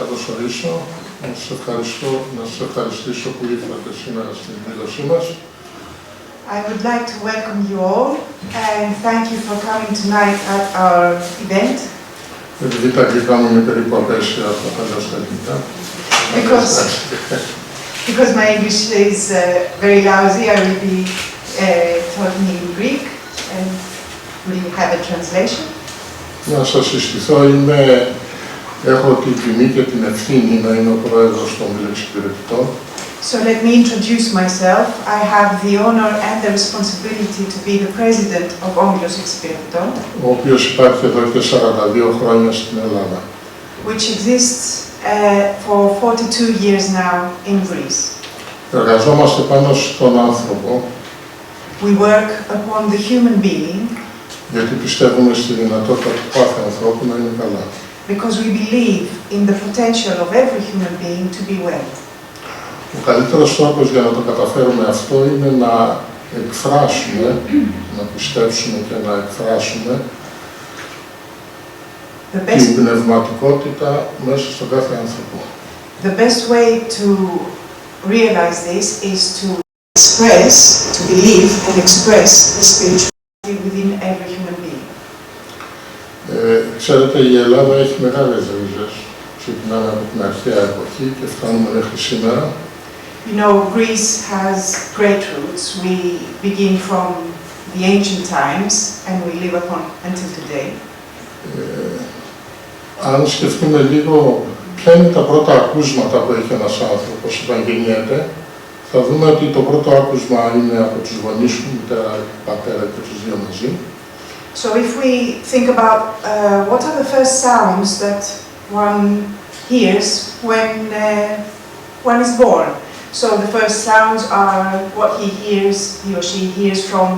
καλωσορίσω, να σας ευχαριστήσω που ήρθατε σήμερα στην εκδήλωσή μας. I would like to welcome you all and thank you for coming tonight at our event. Επειδή τα αγγλικά μου είναι περίπου απέσια από τα παλιά στα ελληνικά. Because my English is very lousy, I will be talking in Greek and will have a translation. Να σας συστηθώ, έχω την τιμή και την ευθύνη να είμαι ο Πρόεδρος του Ομίλου Εξυπηρετητών. So let me introduce myself. I have the honor and the responsibility to be the president of Ομίλου Εξυπηρετητών, ο οποίος υπάρχει εδώ και 42 χρόνια στην Ελλάδα. Which exists for 42 years now in Greece. Εργαζόμαστε πάνω στον άνθρωπο. We work upon the human being. Γιατί πιστεύουμε στη δυνατότητα του κάθε ανθρώπου να είναι καλά. Because we believe in the potential of every human being to be well. Ο καλύτερος τρόπος για να το καταφέρουμε αυτό είναι να εκφράσουμε, να πιστέψουμε και να εκφράσουμε την πνευματικότητα μέσα στον κάθε άνθρωπο. The best way to realize this is to express, to believe and express the spirituality within every human being. Ξέρετε, η Ελλάδα έχει μεγάλες ρίζες. Ξεκινάμε από την αρχαία εποχή και φτάνουμε μέχρι σήμερα. You know, Greece has great roots. We begin from the ancient times and we live upon until today. Αν σκεφτούμε λίγο ποια είναι τα πρώτα ακούσματα που έχει ένας άνθρωπος όταν γεννιέται, θα δούμε ότι το πρώτο άκουσμα είναι από τους γονείς του, μητέρα, πατέρα και τους δύο μαζί. So if we think about what are the first sounds that one hears when one is born. So the first sounds are what he or she hears from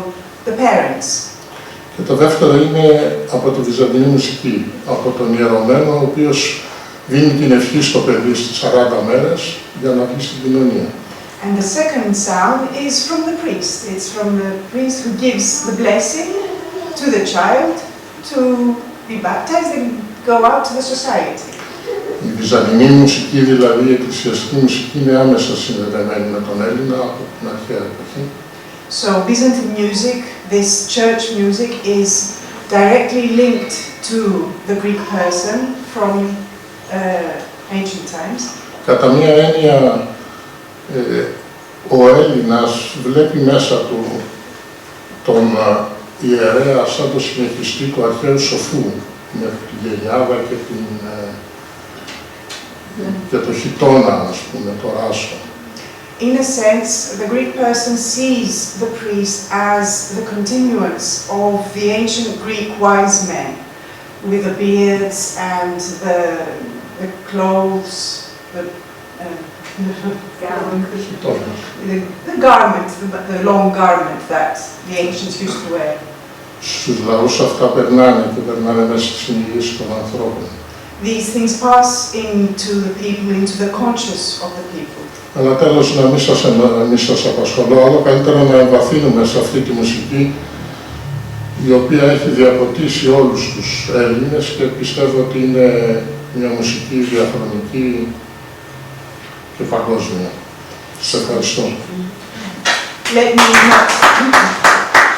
the parents. Και το δεύτερο είναι από τη Βυζαντινή Μουσική, από τον ιερωμένο, ο οποίος δίνει την ευχή στο παιδί στις 40 μέρες για να βγει στην κοινωνία. And the second sound is from the priest. It's from the priest who gives the blessing to the child to be baptized and go out to the society. Η Βυζαντινή Μουσική, δηλαδή η εκκλησιαστική μουσική, είναι άμεσα συνδεδεμένη με τον Έλληνα από την αρχαία εποχή. So Byzantine music, this church music, is directly linked to the Greek person from ancient times. Κατά μία έννοια, ο Έλληνας βλέπει μέσα του τον ιερέα σαν το συνεχιστή του αρχαίου σοφού, με την γενιάδα και το χιτώνα, ας πούμε, το ράσο. In a sense, the Greek person sees the priest as the continuance of the ancient Greek wise men, with the beards and the clothes, the garment, the long garment that the ancients used to wear. Στους λαούς αυτά περνάνε και περνάνε μέσα στη συνείδηση των ανθρώπων. These things pass into the people, into the conscious of the people. Αλλά τέλος, να μην σας απασχολώ, άλλο καλύτερα να εμβαθύνουμε σε αυτή τη μουσική, η οποία έχει διαποτίσει όλους τους Έλληνες και πιστεύω ότι είναι μια μουσική διαχρονική και παγκόσμια. Σας ευχαριστώ.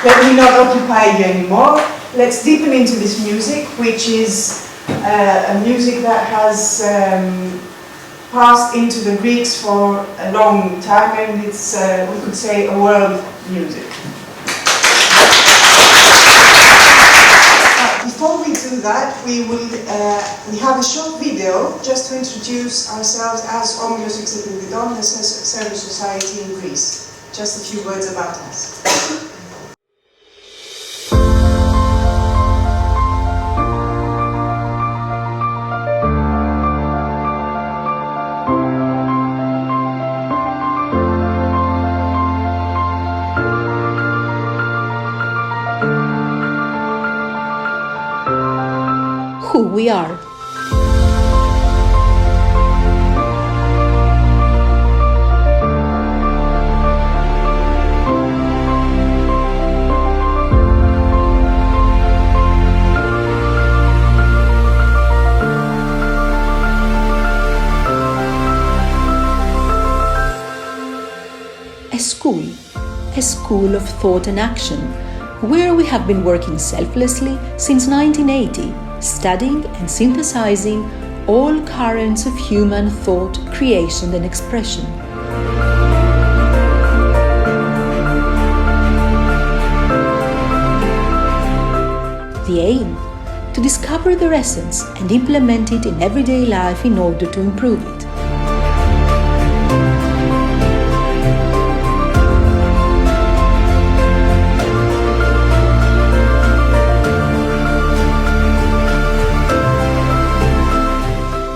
Let me not occupy you anymore. Let's deepen into this music, which is a music that has passed into the Greeks for a long time, and it's, we could say, a world music. Before we do that, we have a short video just to introduce ourselves as Ομίλου Εξυπηρετητών, the service society in Greece. Just a few words about us. Who we are. a school of thought and action, where we have been working selflessly since 1980, studying and synthesizing all currents of human thought, creation and expression. The aim? To discover their essence and implement it in everyday life in order to improve it.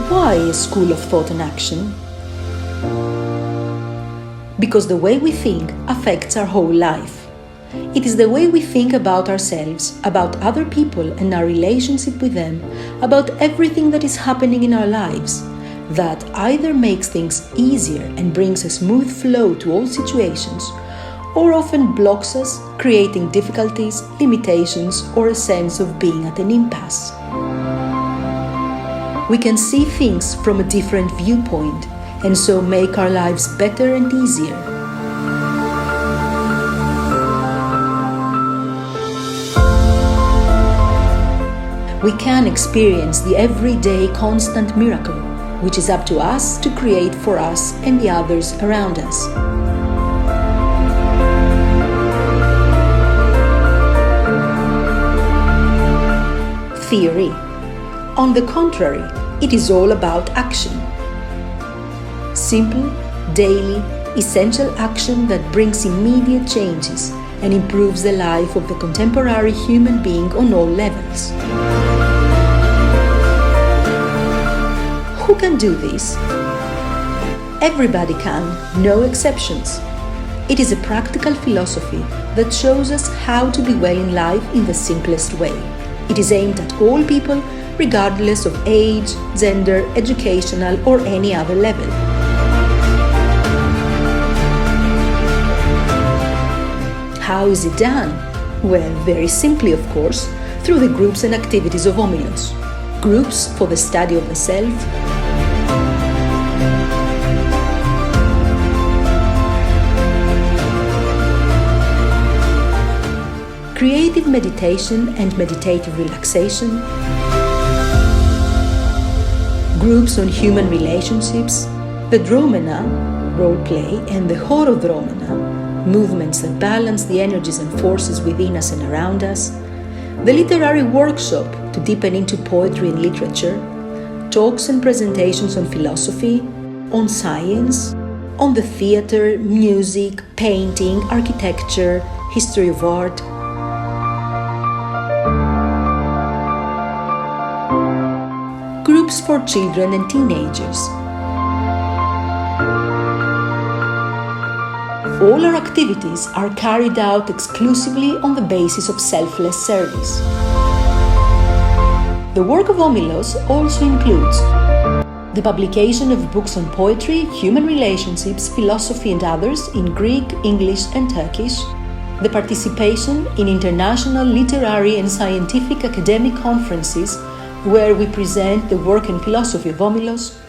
Why a school of thought and action? Because the way we think affects our whole life. It is the way we think about ourselves, about other people and our relationship with them, about everything that is happening in our lives, that either makes things easier and brings a smooth flow to all situations, or often blocks us, creating difficulties, limitations, or a sense of being at an impasse. We can see things from a different viewpoint, and so make our lives better and easier. We can experience the everyday constant miracle, which is up to us to create for us and the others around us. Theory. On the contrary, it is all about action. Simple, daily, essential action that brings immediate changes and improves the life of the contemporary human being on all levels. Who can do this? Everybody can, no exceptions. It is a practical philosophy that shows us how to be well in life in the simplest way. It is aimed at all people, regardless of age, gender, educational, or any other level. How is it done? Well, very simply, of course, through the groups and activities of Omilos. Groups for the study of the self, creative meditation and meditative relaxation, groups on human relationships, the dromena, role play, and the horodromena, movements that balance the energies and forces within us and around us, the literary workshop to deepen into poetry and literature, talks and presentations on philosophy, on science, on the theatre, music, painting, architecture, history of art, groups for children and teenagers. All our activities are carried out exclusively on the basis of selfless service. The work of Omilos also includes the publication of books on poetry, human relationships, philosophy and others in Greek, English and Turkish, the participation in international literary and scientific academic conferences where we present the work and philosophy of Omilos,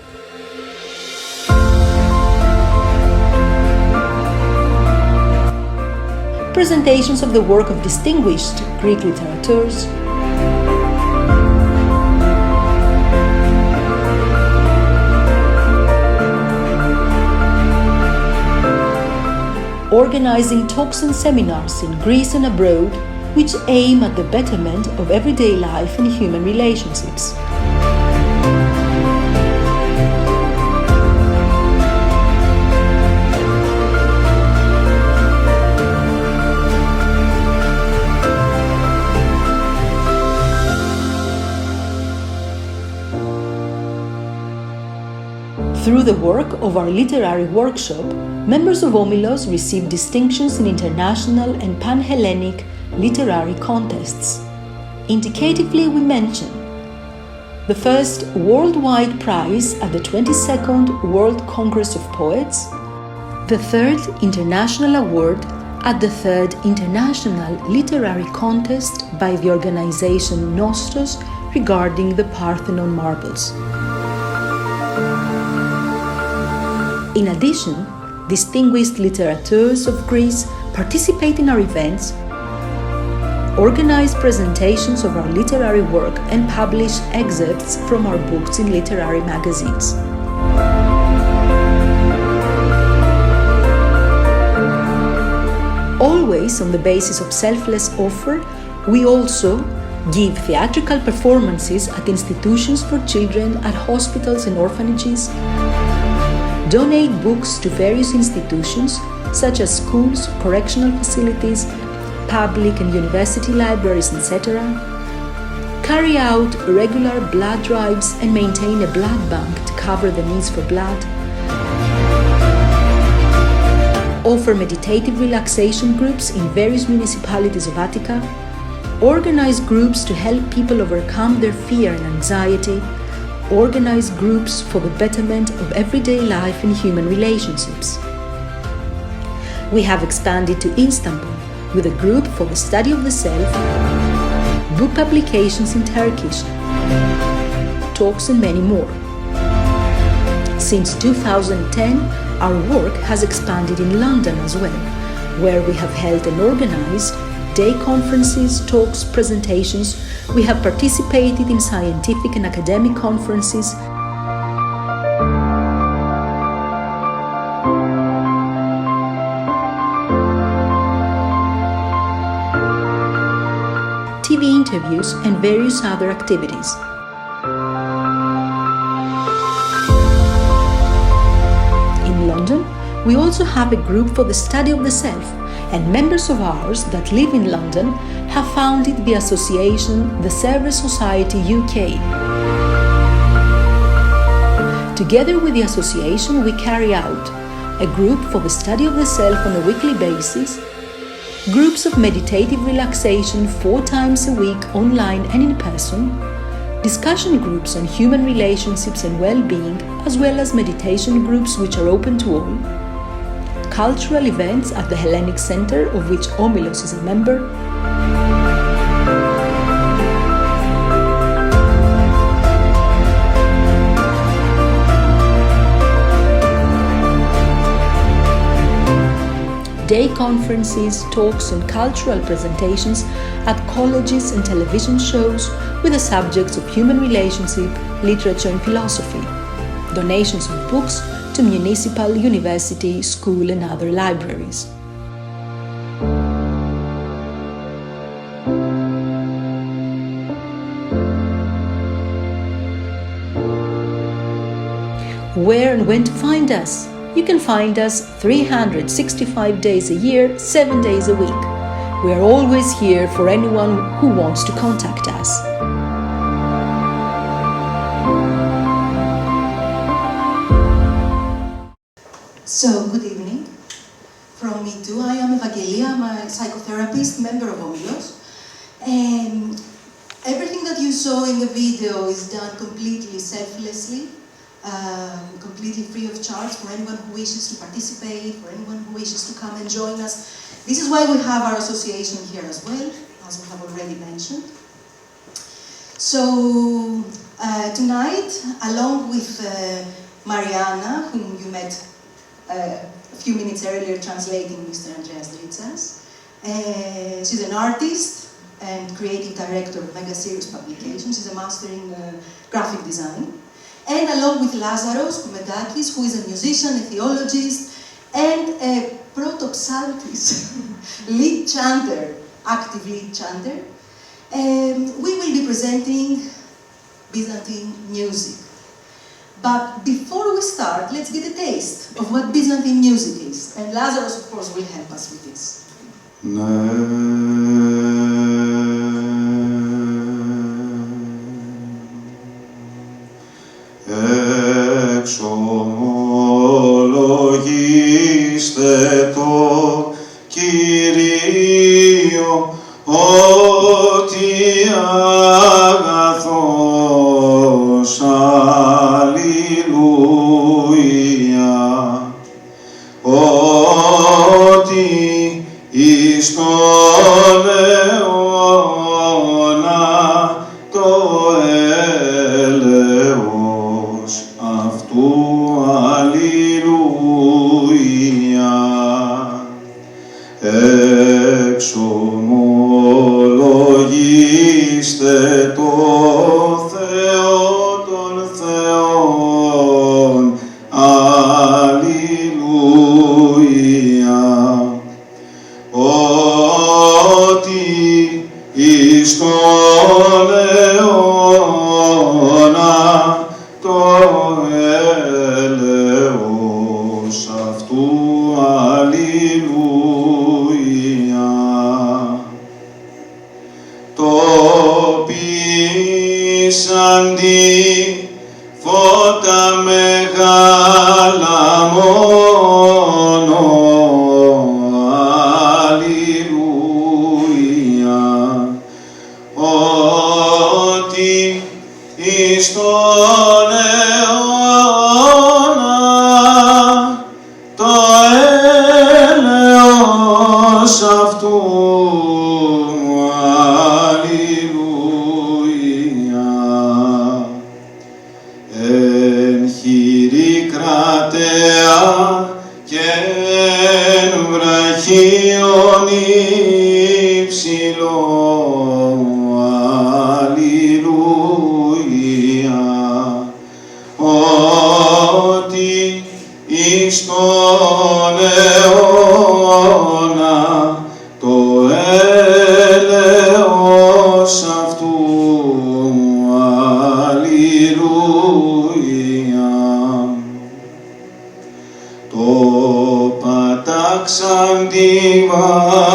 presentations of the work of distinguished Greek literateurs, organizing talks and seminars in Greece and abroad, which aim at the betterment of everyday life and human relationships. Through the work of our literary workshop, members of Omilos receive distinctions in international and pan-Hellenic literary contests. Indicatively, we mention the first worldwide prize at the 22nd World Congress of Poets, the third international award at the third International Literary Contest by the organization Nostos regarding the Parthenon marbles. In addition, distinguished literateurs of Greece participate in our events, organize presentations of our literary work, and publish excerpts from our books in literary magazines. Always on the basis of selfless offer, we also give theatrical performances at institutions for children, at hospitals and orphanages, donate books to various institutions such as schools, correctional facilities, public and university libraries, etc., carry out regular blood drives and maintain a blood bank to cover the needs for blood, offer meditative relaxation groups in various municipalities of Attica, organize groups to help people overcome their fear and anxiety, organize groups for the betterment of everyday life and human relationships. We have expanded to Istanbul with a group for the study of the self, book publications in Turkish, talks and many more. Since 2010, our work has expanded in London as well, where we have held and organized day conferences, talks, presentations. We have participated in scientific and academic conferences, TV interviews, and various other activities. In London, we also have a group for the study of the self, and members of ours that live in London have founded the association The Service Society UK. Together with the association, we carry out a group for the study of the self on a weekly basis, groups of meditative relaxation 4 times a week online and in person, discussion groups on human relationships and well-being, as well as meditation groups which are open to all, cultural events at the Hellenic Centre, of which Omilos is a member, day conferences, talks and cultural presentations at colleges and television shows with the subjects of human relationship, literature and philosophy, donations of books to municipal, university, school and other libraries. Where and when to find us? You can find us 365 days a year, 7 days a week. We are always here for anyone who wants to contact us. So, good evening. From me too, I am Evangelia, I'm a psychotherapist, member of Omilos. Everything that you saw in the video is done completely selflessly, completely free of charge for anyone who wishes to participate, for anyone who wishes to come and join us. This is why we have our association here as well, as we have already mentioned. So, tonight, along with Mariana, whom you met a few minutes earlier translating Mr. Andreas Dritsas. She's an artist and creative director of Mega Series Publications. She's a master in graphic design. And along with Lazaros Koumedakis, who is a musician, a theologist, and a proto-psaltis, lead chanter, active lead chanter, we will be presenting Byzantine music. But before we start, let's get a taste of what Byzantine music is. And Lazaros, of course, will help us with this. Εξομολογήστε το Κυρίο ότι αγαθός, αλληλούια, ότι εις τον αιώνα το έλεος αυτού, αλληλούια. εξομολογήστε το Θεό των Θεών. Αλληλούια. Ότι εις τον αιώνα το έλεος αυτού. Αλληλούια. Το πείσαντι φώτα μεγάλα μόνο. Αλληλούια. Ότι εις τον αιώνα το έλεος αυτού. Αλληλούια. Εν χειρή κρατέα και εν βραχίον υψηλό. Αλληλούια. Ότι εις τον αιώνα το έλεος αυτού. Αλληλούια. Το πατάξαντι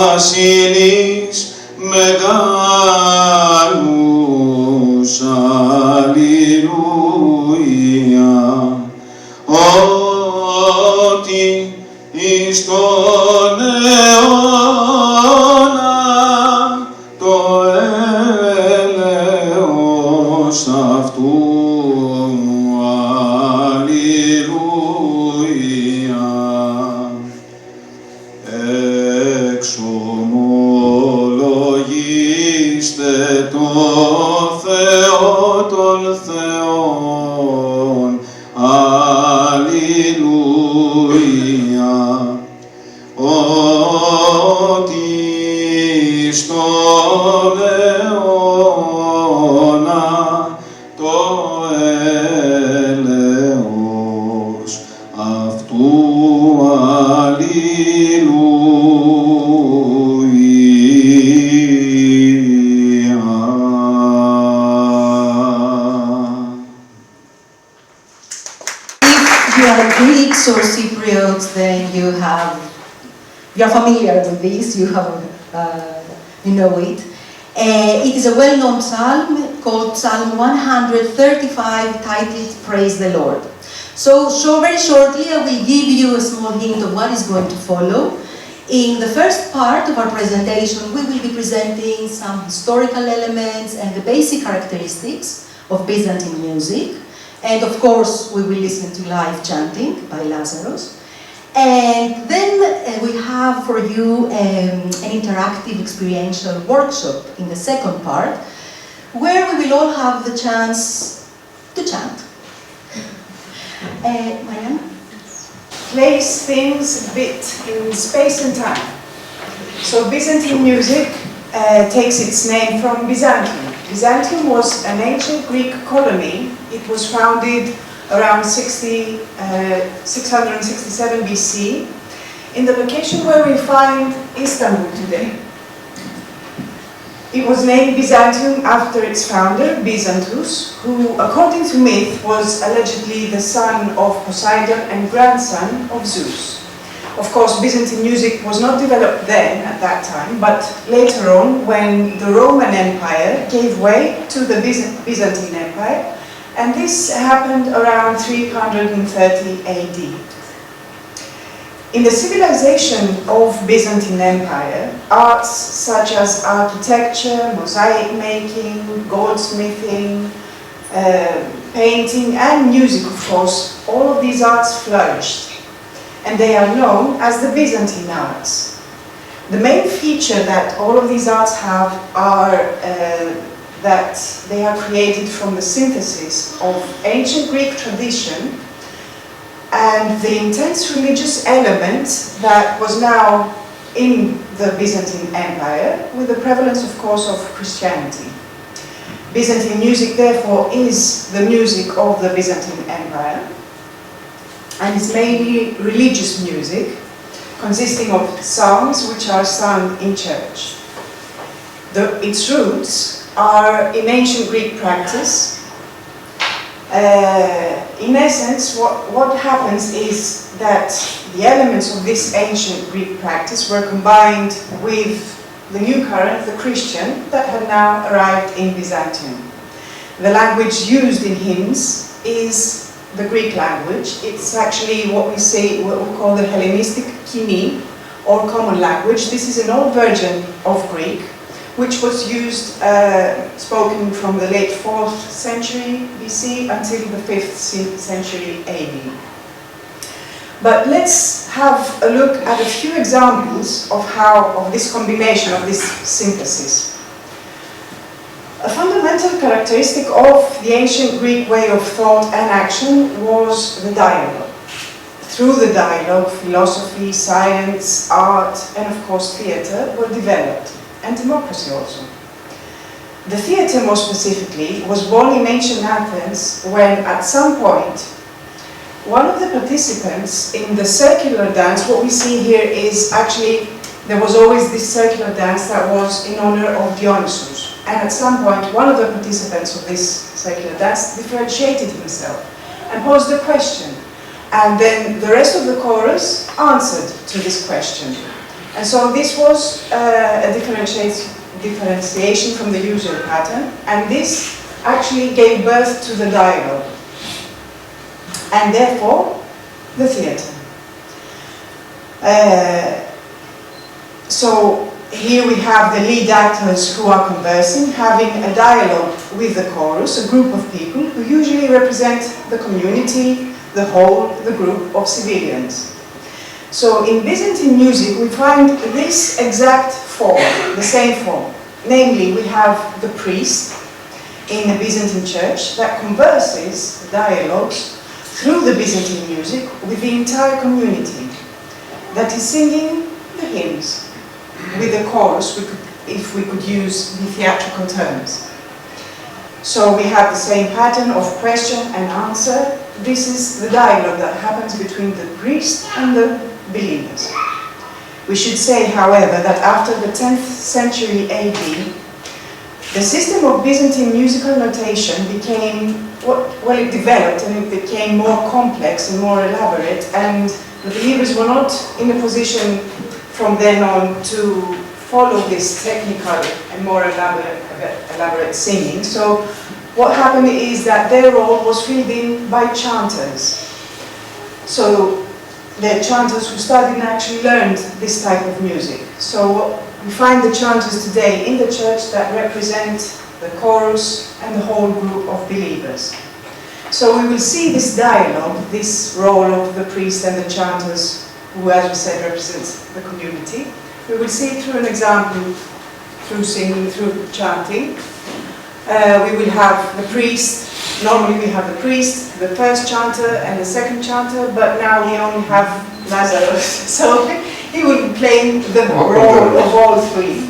βασιλείς μεγάλους. Αλληλούια. Ότι εις τον αιώνα το έλεος αυτού. Αλληλούια. Εξομολογήστε το Θεό των Θεών. Αλληλούια. Ότι στον αιώνα το έλεος αυτού. Greeks or Cypriots, then you're familiar with this, you know it. It is a well-known psalm called Psalm 135, titled Praise the Lord. So very shortly, I will give you a small hint of what is going to follow. In the first part of our presentation, we will be presenting some historical elements and the basic characteristics of Byzantine music. And of course, we will listen to live chanting by Lazarus. And then we have for you an interactive experiential workshop in the second part, where we will all have the chance to chant. Marianne? Place things a bit in space and time. So Byzantine music takes its name from Byzantium. Byzantium was an ancient Greek colony. It was founded around 667 BC in the location where we find Istanbul today. It was named Byzantium after its founder, Byzantus, who, according to myth, was allegedly the son of Poseidon and grandson of Zeus. Of course, Byzantine music was not developed then, at that time, but later on, when the Roman Empire gave way to the Byzantine Empire, and this happened around 330 AD. In the civilization of Byzantine Empire, arts such as architecture, mosaic making, goldsmithing, painting and music, of course, all of these arts flourished. And they are known as the Byzantine arts. The main feature that all of these arts have are that they are created from the synthesis of ancient Greek tradition and the intense religious element that was now in the Byzantine Empire, with the prevalence, of course, of Christianity. Byzantine music, therefore, is the music of the Byzantine Empire, and is mainly religious music, consisting of psalms which are sung in church. Its roots are in ancient Greek practice. In essence, what happens is that the elements of this ancient Greek practice were combined with the new current, the Christian, that had now arrived in Byzantium. The language used in hymns is the Greek language. It's actually what we call the Hellenistic κοινή, or common language. This is an old version of Greek, which was used, spoken from the late 4th century BC until the 5th century AD. But let's have a look at a few examples of this combination, of this synthesis. A fundamental characteristic of the ancient Greek way of thought and action was the dialogue. Through the dialogue, philosophy, science, art, and of course theatre were developed, and democracy also. The theatre, more specifically, was born in ancient Athens when, at some point, one of the participants in the circular dance, what we see here is actually, there was always this circular dance that was in honor of Dionysus. And at some point, one of the participants of this circular dance differentiated himself and posed a question. And then the rest of the chorus answered to this question. And so this was a differentiation from the usual pattern, and this actually gave birth to the dialogue, and therefore the theatre. So here we have the lead actors who are conversing, having a dialogue with the chorus, a group of people who usually represent the community, the whole, the group of civilians. So in Byzantine music we find this exact form, the same form. Namely, we have the priest in the Byzantine church that converses, dialogues, through the Byzantine music with the entire community, that is singing the hymns with the chorus, if we could use the theatrical terms. So we have the same pattern of question and answer. This is the dialogue that happens between the priest and the believers. We should say, however, that after the 10th century AD, the system of Byzantine musical notation became, it developed and it became more complex and more elaborate, and the believers were not in a position from then on to follow this technical and more elaborate singing. So what happened is that their role was filled in by chanters. So the chanters who studied and actually learned this type of music. So we find the chanters today in the church that represent the chorus and the whole group of believers. So we will see this dialogue, this role of the priest and the chanters, who, as we said, represents the community. We will see it through an example, through singing, through chanting. We will have the priest. Normally we have the priest, the first chanter and the second chanter, but now we only have Lazarus, so he will be playing the role of all three.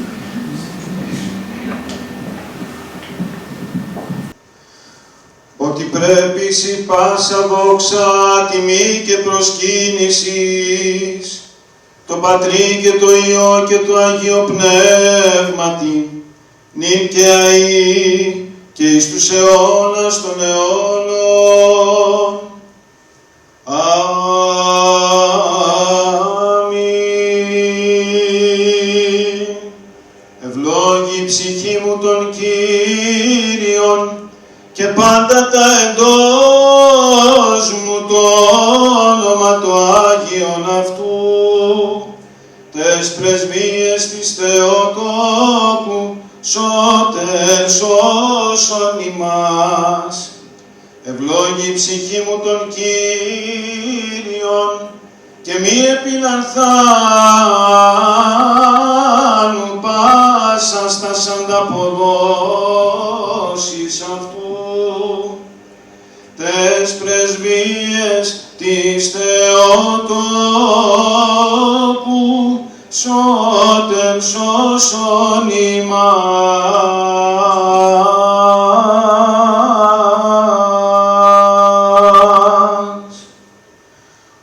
Ότι πρέπει σοι πάσα δόξα, τιμή και προσκύνησης, το Πατρί και το Υιό και το Αγίο Πνεύματι, νυν και αεί, και εις τους αιώνας των αιώνων. Αμήν. Ευλόγη η ψυχή μου των Κύριων και πάντα τα εντός μου το όνομα το Άγιον αυτού, τες πρεσβείες της Θεοτόπου, σώτερ σώσον ημάς. Ευλόγη η ψυχή μου των Κύριων και μη επινανθάνου πάσα στας ανταποδόσεις αυτού, τες πρεσβείες της Θεοτόπου, σώτερ σώσον ημάς.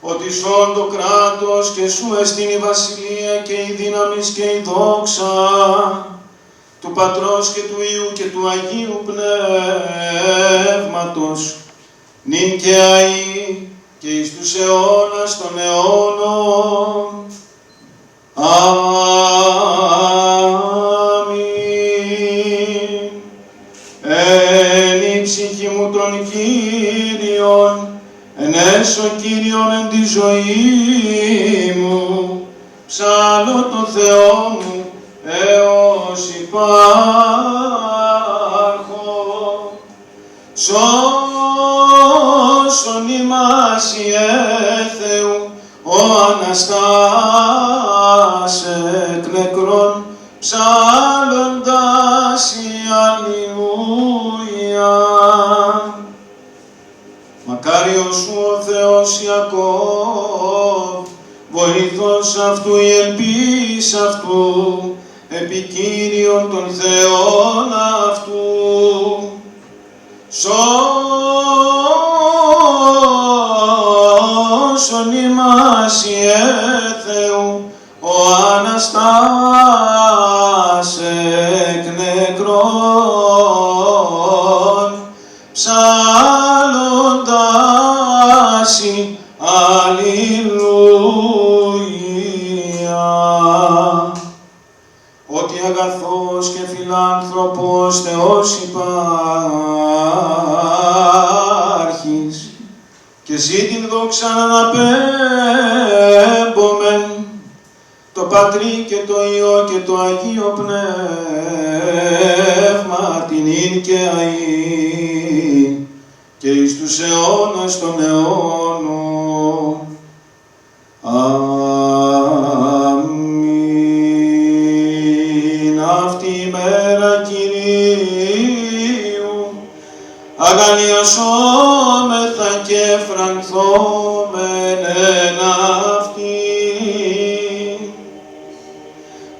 Ότι σών το κράτος και σου εστίν η βασιλεία και η δύναμις και η δόξα του Πατρός και του Υιού και του Αγίου Πνεύματος, νυν και αεί και εις τους αιώνας των αιώνων. Αμήν. Εν η ψυχή μου των Κύριων, ενέσω Κύριον εν τη ζωή μου, ψάλω το Θεό μου έως υπάρχω. Σώσον ημάς Ιε Θεού, ο Αναστάς εκ νεκρών, ψάλλοντας η Αλληλούια. Μακάριος σου ο Θεός Ιακώβ, βοήθος αυτού η ελπίς αυτού, επικύριον των Θεών αυτού. Σώσον ημάς Ιε Θεού, ο Αναστάς εκ νεκρών, ψάλλοντας η Αλληλούια. Ότι αγαθός και φιλάνθρωπος Θεός υπάρχεις, και εσύ την δόξα να αναπέμπομεν, το Πατρί και το Υιό και το Αγίο Πνεύμα, την ίν και αΐ, και εις τους αιώνας των αιώνων. Αμήν. Αυτή η μέρα Κυρίου, αγανιασόμεθα και φρανθόμεν εν αυτή,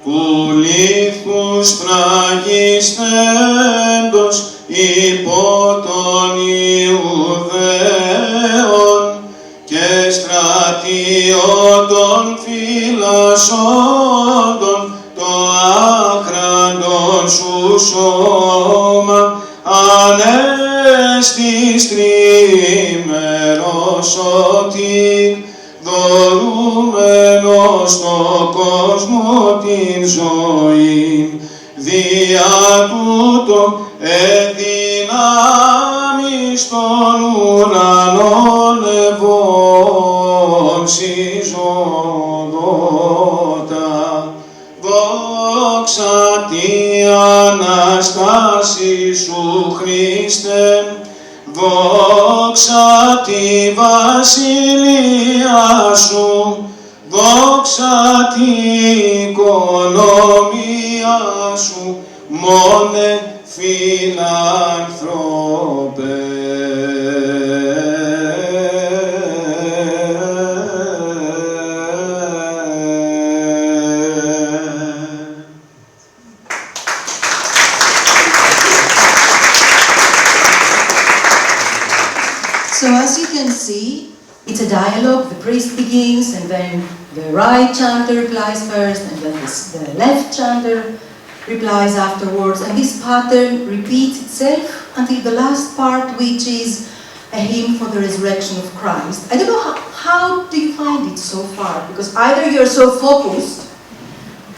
που λίθους φραγιστέντος υπό των Ιουδαίων και στρατιώτων φυλασσόντων το άχραντον σου σώμα, ανέστης τρίμερος σωτήρ, δωρούμενος στο κόσμο την ζωή, δια τούτο εδυνάμεις των ουρανών ευώνσιζοδότα. Δόξα τη Αναστάση σου Χριστέ, δόξα τη βασιλεία σου, δόξα τη οικονομία σου, μόνε φιλανθρώπε. So as you can see, it's a dialogue. The priest begins, and then the right chanter replies first, and then the left chanter replies afterwards. And this pattern repeats itself until the last part, which is a hymn for the resurrection of Christ. I don't know how do you find it so far? Because either you're so focused,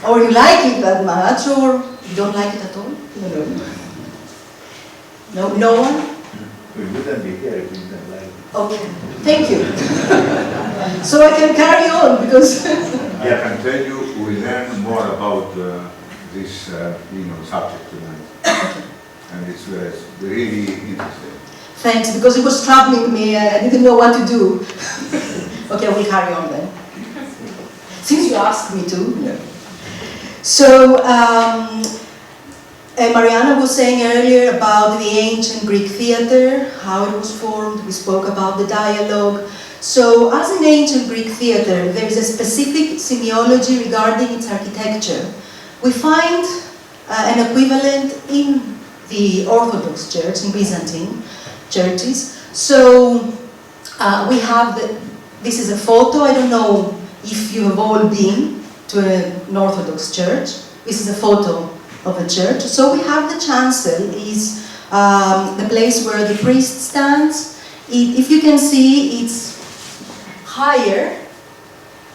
or you like it that much, or you don't like it at all. No one? We wouldn't be here if we didn't like it. Okay, thank you. So I can carry on because... I can tell you, we learn more about this subject tonight. And it's really interesting. Thanks, because it was troubling me. I didn't know what to do. Okay, we'll carry on then. Since you asked me to. Yeah. So, Mariana was saying earlier about the ancient Greek theater, how it was formed. We spoke about the dialogue. So, as in ancient Greek theatre, there is a specific semiology regarding its architecture. We find an equivalent in the Orthodox Church, in Byzantine churches. So, we have this is a photo. I don't know if you have all been to an Orthodox church. This is a photo of a church. So we have the chancel, is the place where the priest stands. If you can see, it's higher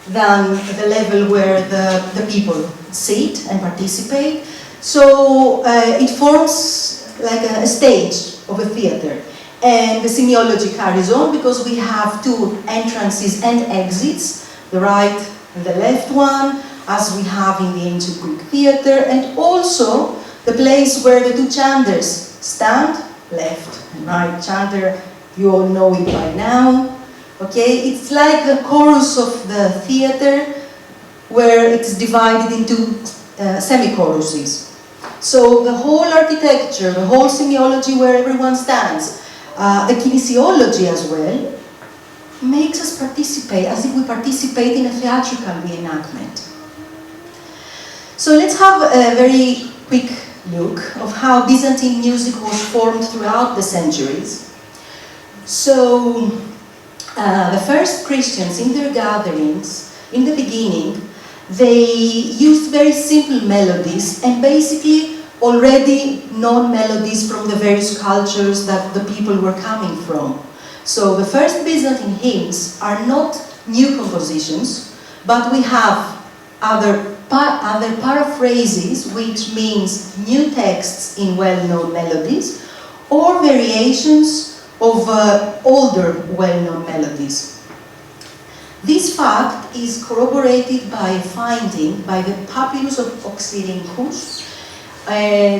than the level where the people sit and participate. So it forms like a stage of a theatre. And the semiology carries on because we have two entrances and exits, the right and the left one, as we have in the ancient Greek theatre, and also the place where the two chanters stand, left and right chanter. You all know it by now. Okay, it's like the chorus of the theatre, where it's divided into semi-choruses. So the whole architecture, the whole semiology where everyone stands, the kinesiology as well, makes us participate as if we participate in a theatrical reenactment. So let's have a very quick look of how Byzantine music was formed throughout the centuries. So the first Christians in their gatherings, in the beginning, they used very simple melodies and basically already known melodies from the various cultures that the people were coming from. So the first Byzantine hymns are not new compositions, but we have other paraphrases, which means new texts in well-known melodies, or variations of older well-known melodies. This fact is corroborated by a finding by the papyrus of Oxyrhynchus.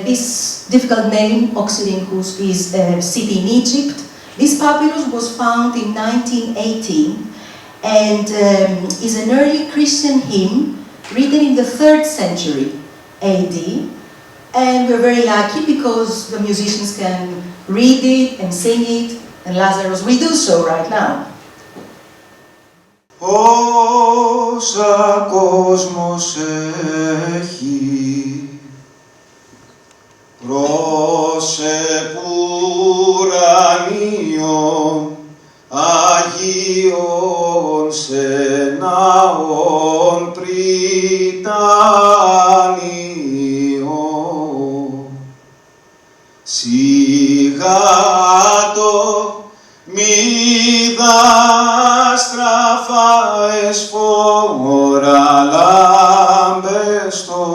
This difficult name, Oxyrhynchus, is a city in Egypt. This papyrus was found in 1918 and is an early Christian hymn written in the 3rd century AD. And we're very lucky because the musicians can read it and sing it, and Lazarus will do so right now. Όσα κόσμος έχει προσεπουρανίων Αγίων σε ναών πριτανίων σιγάτο μη δάστραφα εσφόρα λάμπεστο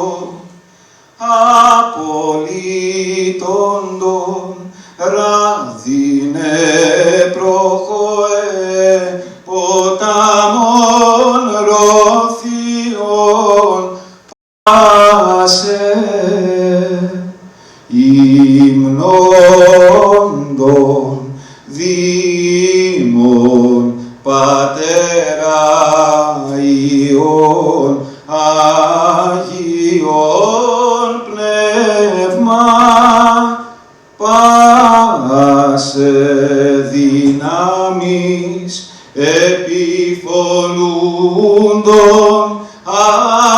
απολύτοντον ράδινε προχωέ ποταμών ροθιών πάσε υμνόντων δήμων πατέρα Υιών Αγίων πνεύμα πάσε δυνάμεις επιφωνούντων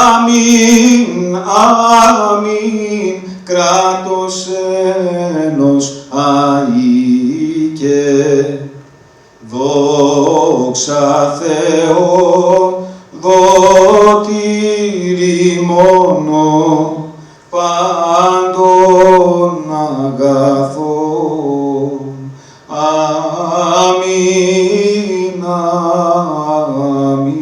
αμήν, αμήν κράτος ένος αΐκε δόξα Θεό δότηρη μόνο πάντων αγαθών. Αμήν, αμήν.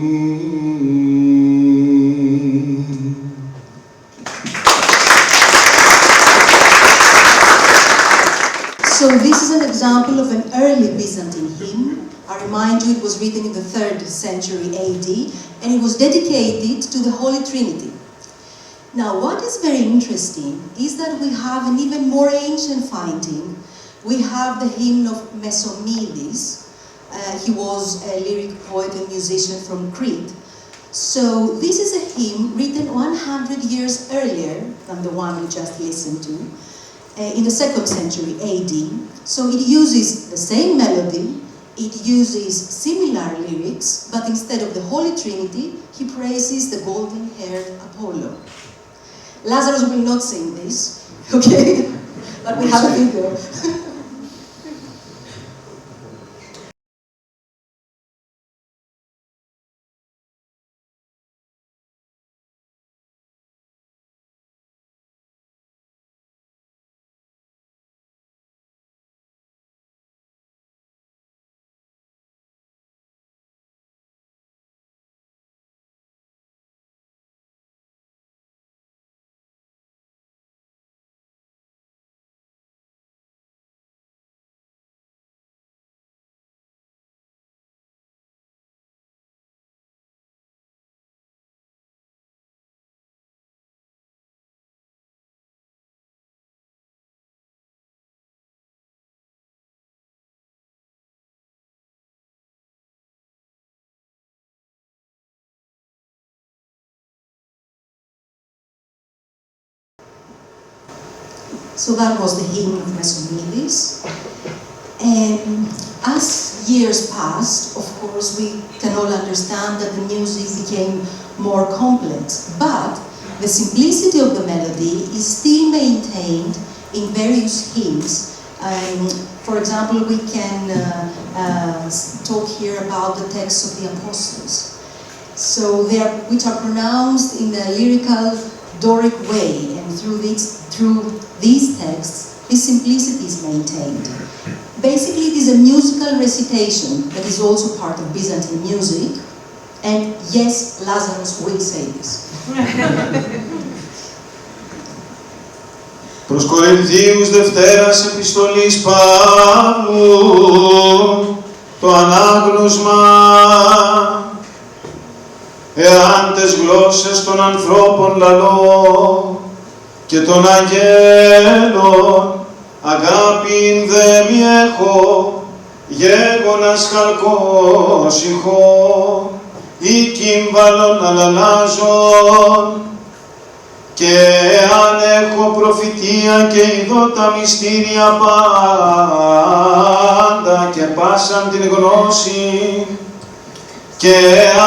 So this is an example of an early Byzantine hymn. I remind you it was written in the 3rd century AD and it was dedicated to the Holy Trinity. Now what is very interesting is that we have an even more ancient finding. We have the hymn of Mesomilis. He was a lyric poet and musician from Crete. So this is a hymn written 100 years earlier than the one we just listened to, in the 2nd century AD. So it uses the same melody it uses similar lyrics, but instead of the Holy Trinity, he praises the golden-haired Apollo. Lazarus will not sing this, okay? But we have a video. So that was the hymn of Mesomedis. As years passed, of course, we can all understand that the music became more complex, but the simplicity of the melody is still maintained in various hymns. For example, we can talk here about the texts of the Apostles. So which are pronounced in a lyrical Doric way, and through these texts, this simplicity is maintained. Basically, it is a musical recitation that is also part of Byzantine music, and yes, Lazarus will say this. Προς Κορινθίους Δευτέρας Επιστολής Παύλου, το ανάγνωσμα. Εάν τες γλώσσες των ανθρώπων λαλώ και των αγγέλων αγάπην δε μη έχω, γέγονας χαλκός ηχώ ή κύμβαλον αλαλάζων. Και αν έχω προφητεία και ειδώ τα μυστήρια πάντα και πάσαν την γνώση, και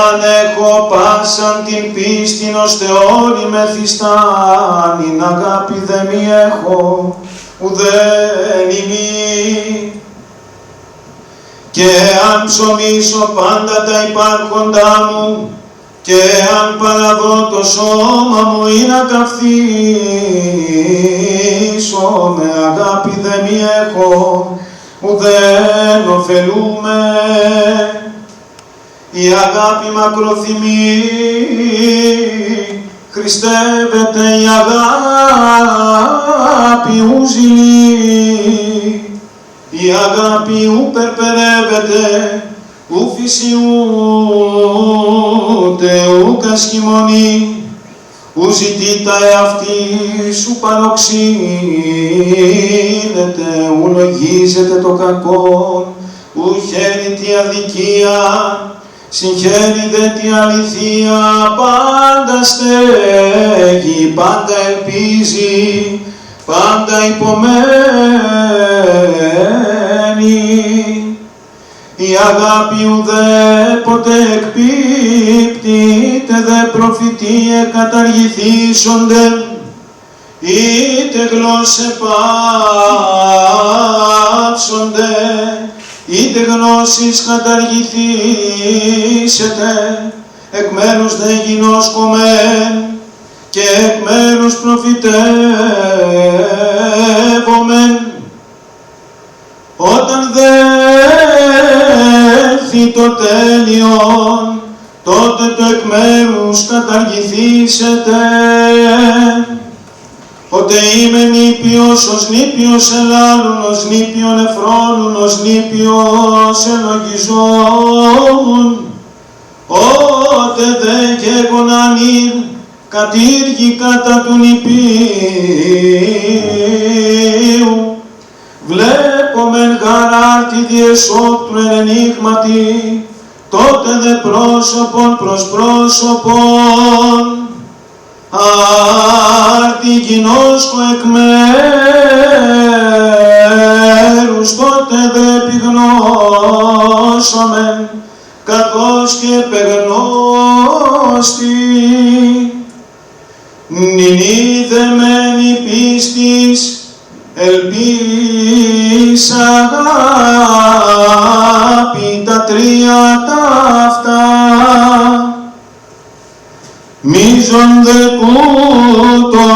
αν έχω πάσαν την πίστην ώστε όλοι με θυστάνειν, αγάπη δε μη έχω, ουδέν ημί. Και αν ψωμίσω πάντα τα υπάρχοντά μου, και αν παραδώ το σώμα μου ή να καυθήσω, με αγάπη δε μη έχω, ουδέν ωφελούμε. Η αγάπη μακροθυμεί, χριστεύεται η αγάπη ου ζηλεί, η αγάπη ου περπερεύεται, ου φυσιούται, ου κασχημονεί, ου ζητεί τα εαυτή σου παροξύνεται, ου λογίζεται το κακό, ου χαίρει τη αδικία, συγχαίρει δε τη αληθεία, πάντα στέγει, πάντα ελπίζει, πάντα υπομένει. Η αγάπη ουδέποτε εκπίπτει, είτε δε προφητείε καταργηθήσονται, είτε γλώσσε πάψονται, είτε γνώσεις καταργηθήσετε, εκ μέρους δε γινώσκομεν και εκ μέρους προφητεύομεν. Όταν δέθη το τέλειον, τότε το εκ μέρους καταργηθήσετε. Ότε είμαι νήπιος, ως νήπιος ελάλουν, ως νήπιον εφρόνουν, ως νήπιος ελογιζόμουν. Ότε δε γέγοναν ήρ, κατήργη κατά του νηπίου. Βλέπομεν γαράρτη διεσόπτου ενενίγματι, τότε δε πρόσωπον προς πρόσωπον. Άρτη γινώσκω εκ μέρους μέρους τότε δε πυγνώσομεν, καθώς και πεγνώστη. Νυνή δεμένη πίστης, ελπίς, αγάπη, τα τρία ταύτα, μίζον δε τούτο,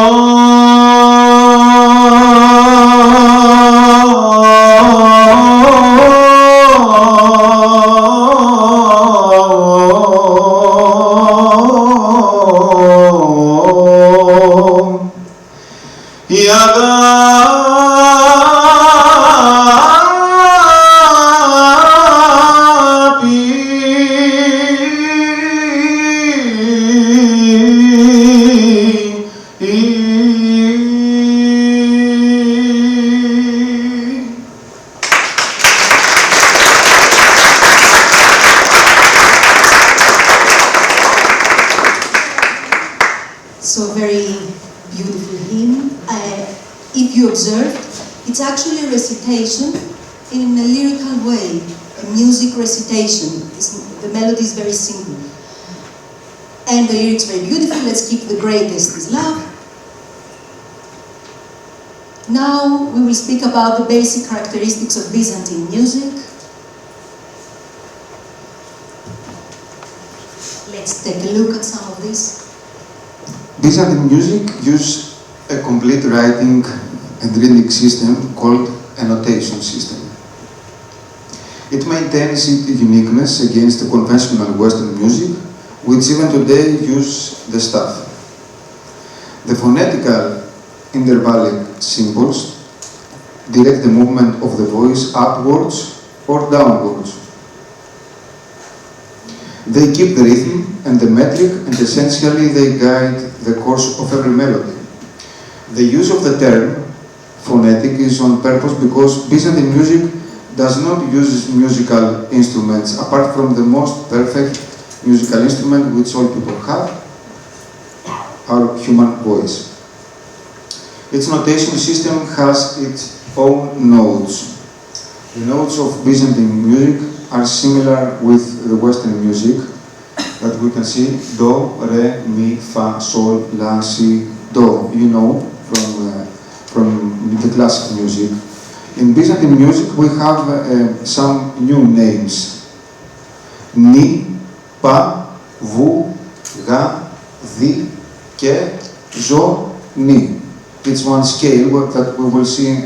η So very beautiful hymn. If you observe, it's actually a recitation in a lyrical way, a music recitation. The melody is very simple. And the lyrics very beautiful. Let's keep the greatest is love. Now we will speak about the basic characteristics of Byzantine music. Let's take a look at some of this. Byzantine music uses a complete writing and reading system called a notation system. It maintains its uniqueness against the conventional Western music, which even today use the staff. The phonetical intervallic symbols direct the movement of the voice upwards or downwards. They keep the rhythm and the metric, and essentially they guide the course of every melody. The use of the term phonetic is on purpose because Byzantine music does not use musical instruments apart from the most perfect musical instrument which all people have, our human voice. Its notation system has its own notes. The notes of Byzantine music are similar with the Western music that we can see: do, re, mi, fa, sol, la, si, do. You know from the classic music. In Byzantine music we have some new names: ni, pa, vu, ga, di, ke, zo, ni. It's one scale that we will see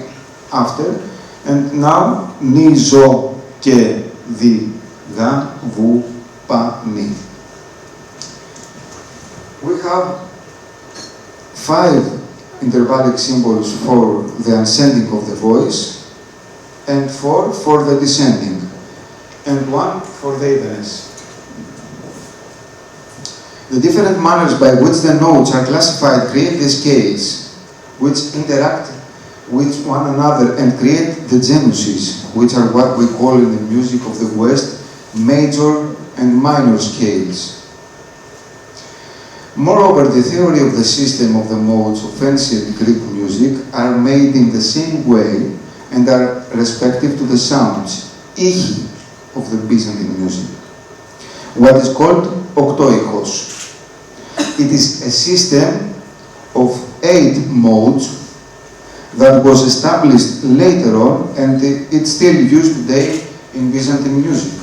after. And now ni, zo, ke, di, ga, vu, pa, ni. We have 5 intervallic symbols for the ascending of the voice, and 4 for the descending, and 1 for the evenness. The different manners by which the notes are classified create the scales, which interact with one another and create the genuses, which are what we call in the music of the West major and minor scales. Moreover, the theory of the system of the modes of ancient Greek music are made in the same way and are respective to the sounds, είχε, of the Byzantine music. What is called oktoichos. It is a system of 8 modes that was established later on, and it's still used today in Byzantine music.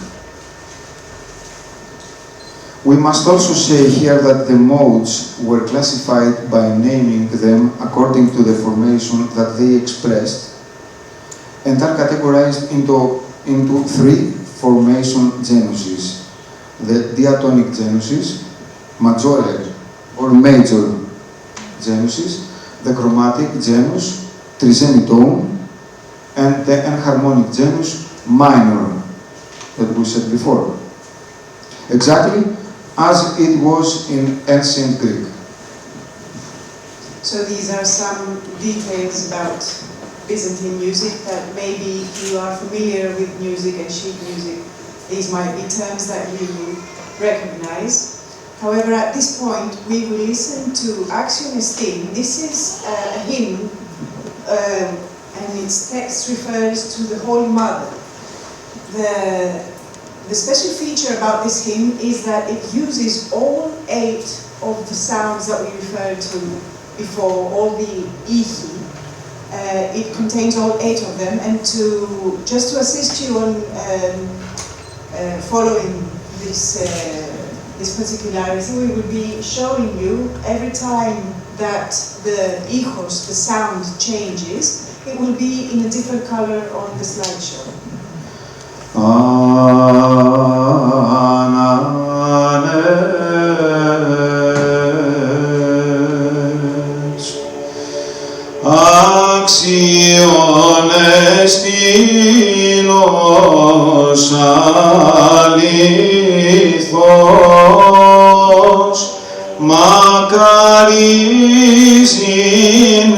We must also say here that the modes were classified by naming them according to the formation that they expressed, and are categorized into 3 formation genuses: the diatonic genuses, major or major genuses, the chromatic genus, trisemitone, and the enharmonic genus, minor, that we said before. Exactly as it was in ancient Greek. So these are some details about Byzantine music that maybe you are familiar with music and sheet music. These might be terms that you recognize. However, at this point, we will listen to Axiom Esteem. This is a hymn, and and its text refers to the Holy Mother. The special feature about this hymn is that it uses all 8 of the sounds that we referred to before, all the ihe. It contains all 8 of them, and just to assist you on following this particularity, we will be showing you every time that the ichos, the sound, changes, it will be in a different color on the slideshow. Αξιόν εστίνος αλήθως, μακαρίζειν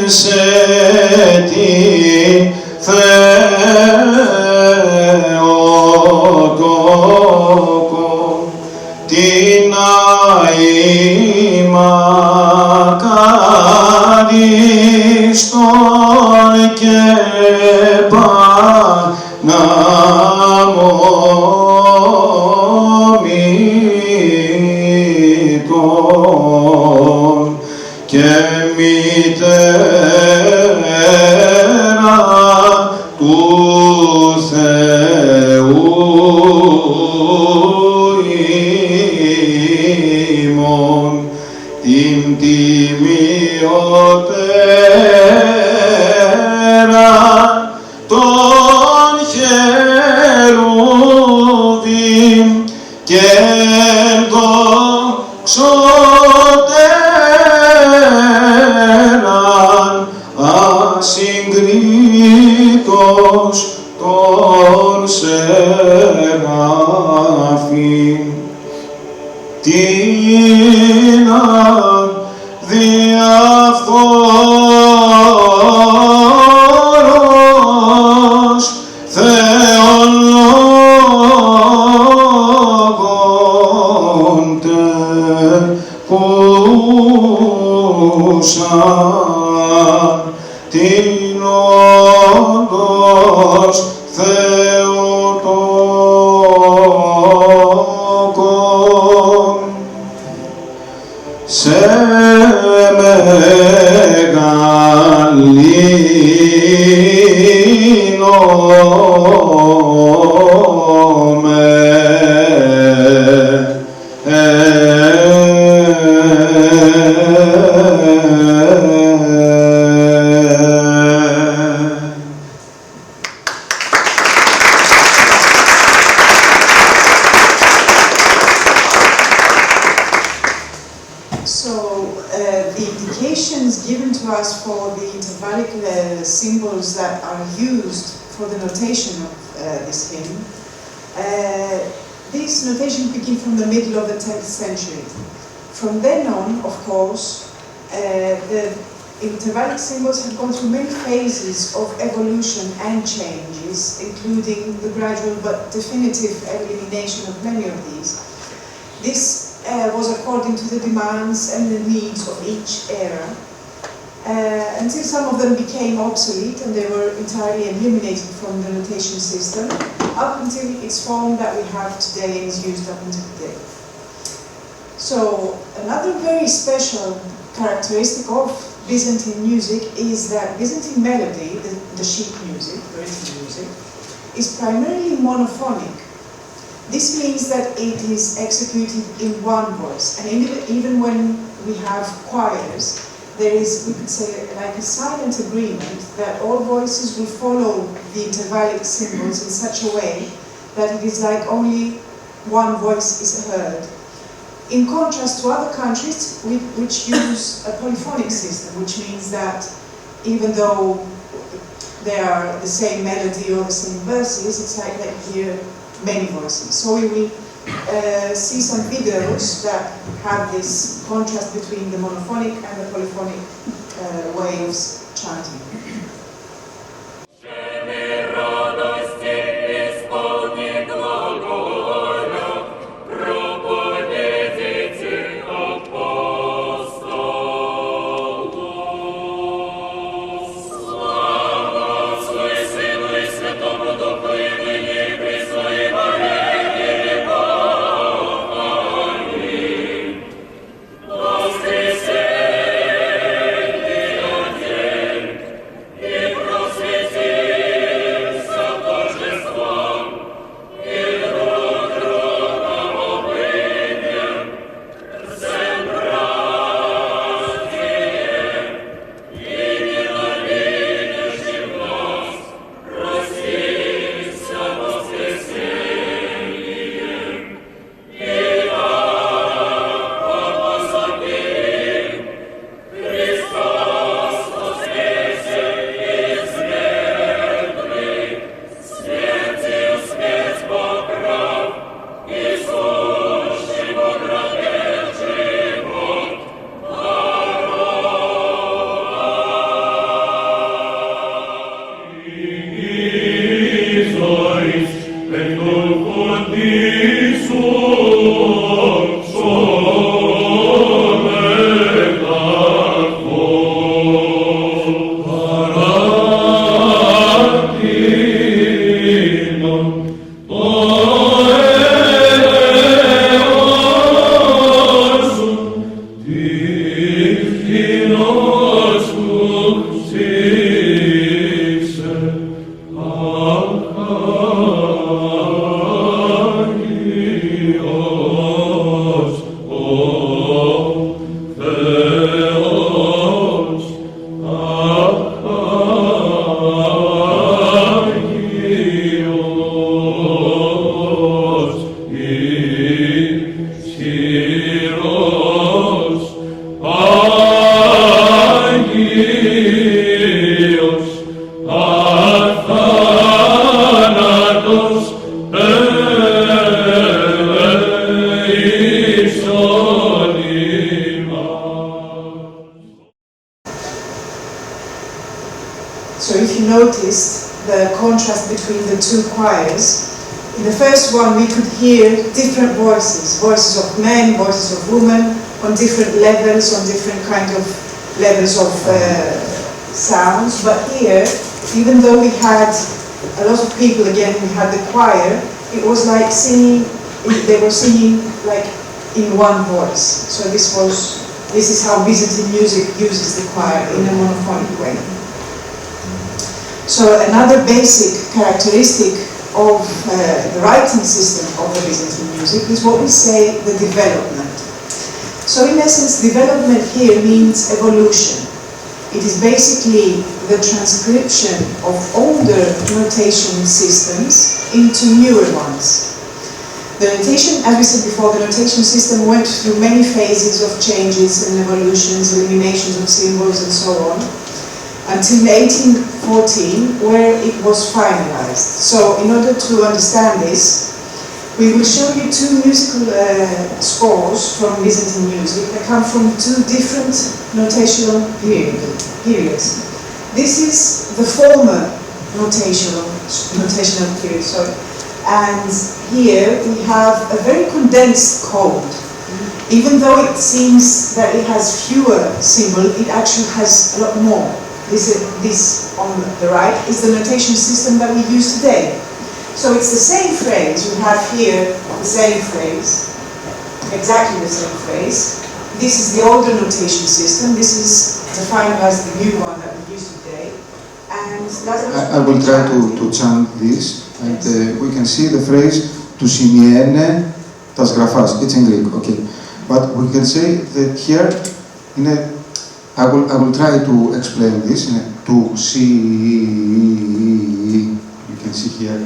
σε τη Θεοτόκο, την αη μακαριστόν και παναμόμητον και μητέρα του Θεού ημών, την τιμιωτέρα των χερούβιμ και δοξωτέραν ασυγκρίτως των σεράφιμ. Την αδιαφθόρος Θεόν λόγον τεκούσαν, την όντως Θεοτόκον σε μεγαλύνομαι. The indications given to us for the intervallic symbols that are used for the notation of this hymn, these notations begin from the middle of the 10th century. From then on, of course, the intervallic symbols have gone through many phases of evolution and changes, including the gradual but definitive elimination of many of these. This was according to the demands and the needs of each era, until some of them became obsolete and they were entirely eliminated from the notation system, up until its form that we have today and is used up until today. So, another very special characteristic of Byzantine music is that Byzantine melody, the sheet music, the written music, is primarily monophonic. This means that it is executed in one voice, and even when we have choirs, there is, we could say, like a silent agreement that all voices will follow the intervallic symbols in such a way that it is like only one voice is heard. In contrast to other countries which use a polyphonic system, which means that even though they are the same melody or the same verses, it's like they hear many voices. So we will see some videos that have this contrast between the monophonic and the polyphonic ways chanting. Слава So if you noticed the contrast between the two choirs, in the first one we could hear different voices, voices of men, voices of women, on different levels, on different kind of levels of sounds. But here, even though we had a lot of people, again, we had the choir, it was like singing, they were singing like in one voice. So this is how Byzantine music uses the choir in a monophonic way. So another basic characteristic of the writing system of the Byzantine music is what we say the development. So in essence, development here means evolution. It is basically the transcription of older notation systems into newer ones. The notation, as we said before, the notation system went through many phases of changes and evolutions, eliminations of symbols and so on, until 1814, where it was finalized. So in order to understand this, we will show you two musical scores from Byzantine music that come from two different notational periods. This is the former notational period, and here we have a very condensed code. Even though it seems that it has fewer symbols, it actually has a lot more. This on the right is the notation system that we use today. So it's the same phrase, we have here the same phrase, exactly the same phrase. This is the older notation system, this is to finalize the new one that we use today. And I will try to chant this, and we can see the phrase «του σημειένε τας γραφάς». It's in Greek, okay. But we can say that here, I will try to explain this, «του you can see here,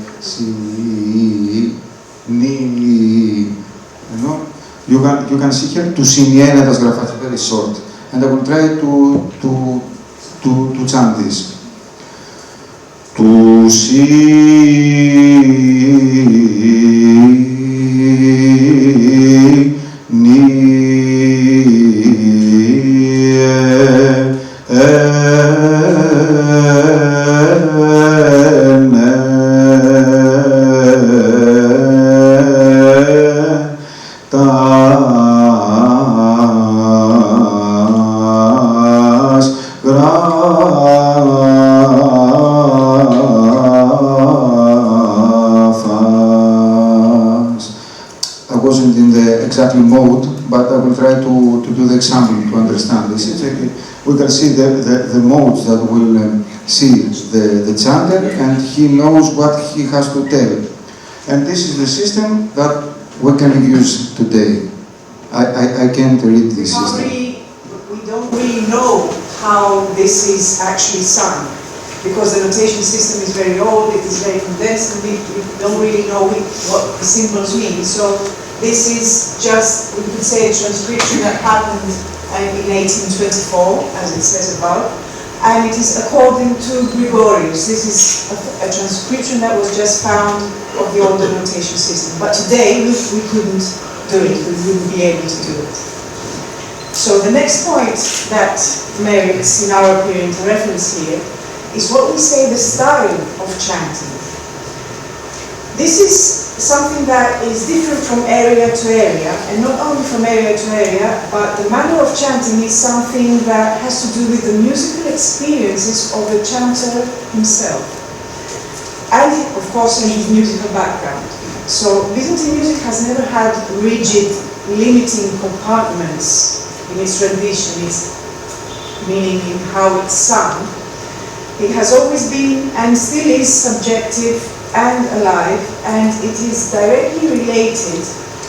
you can see here «του σημειένε τας γραφάς», very short. And I will try to chant this. Του exactly mode, but I will try to do the example to understand this. We can see the modes that will see the chanter, and he knows what he has to tell. And this is the system that we can use today. I can't read this system. We don't really know how this is actually sung, because the notation system is very old, it is very condensed, and we don't really know what the symbols mean. So this is just, we could say, a transcription that happened in 1824, as it says above, and it is according to Gregorius. This is a transcription that was just found of the older notation system. But today, we couldn't do it, we wouldn't be able to do it. So the next point that merits, in our opinion, to reference here, is what we say the style of chanting. This is something that is different from area to area, and not only from area to area, but the manner of chanting is something that has to do with the musical experiences of the chanter himself, and of course in his musical background. So Byzantine music has never had rigid, limiting compartments in its tradition, meaning in how it's sung. It has always been, and still is, subjective and alive, and it is directly related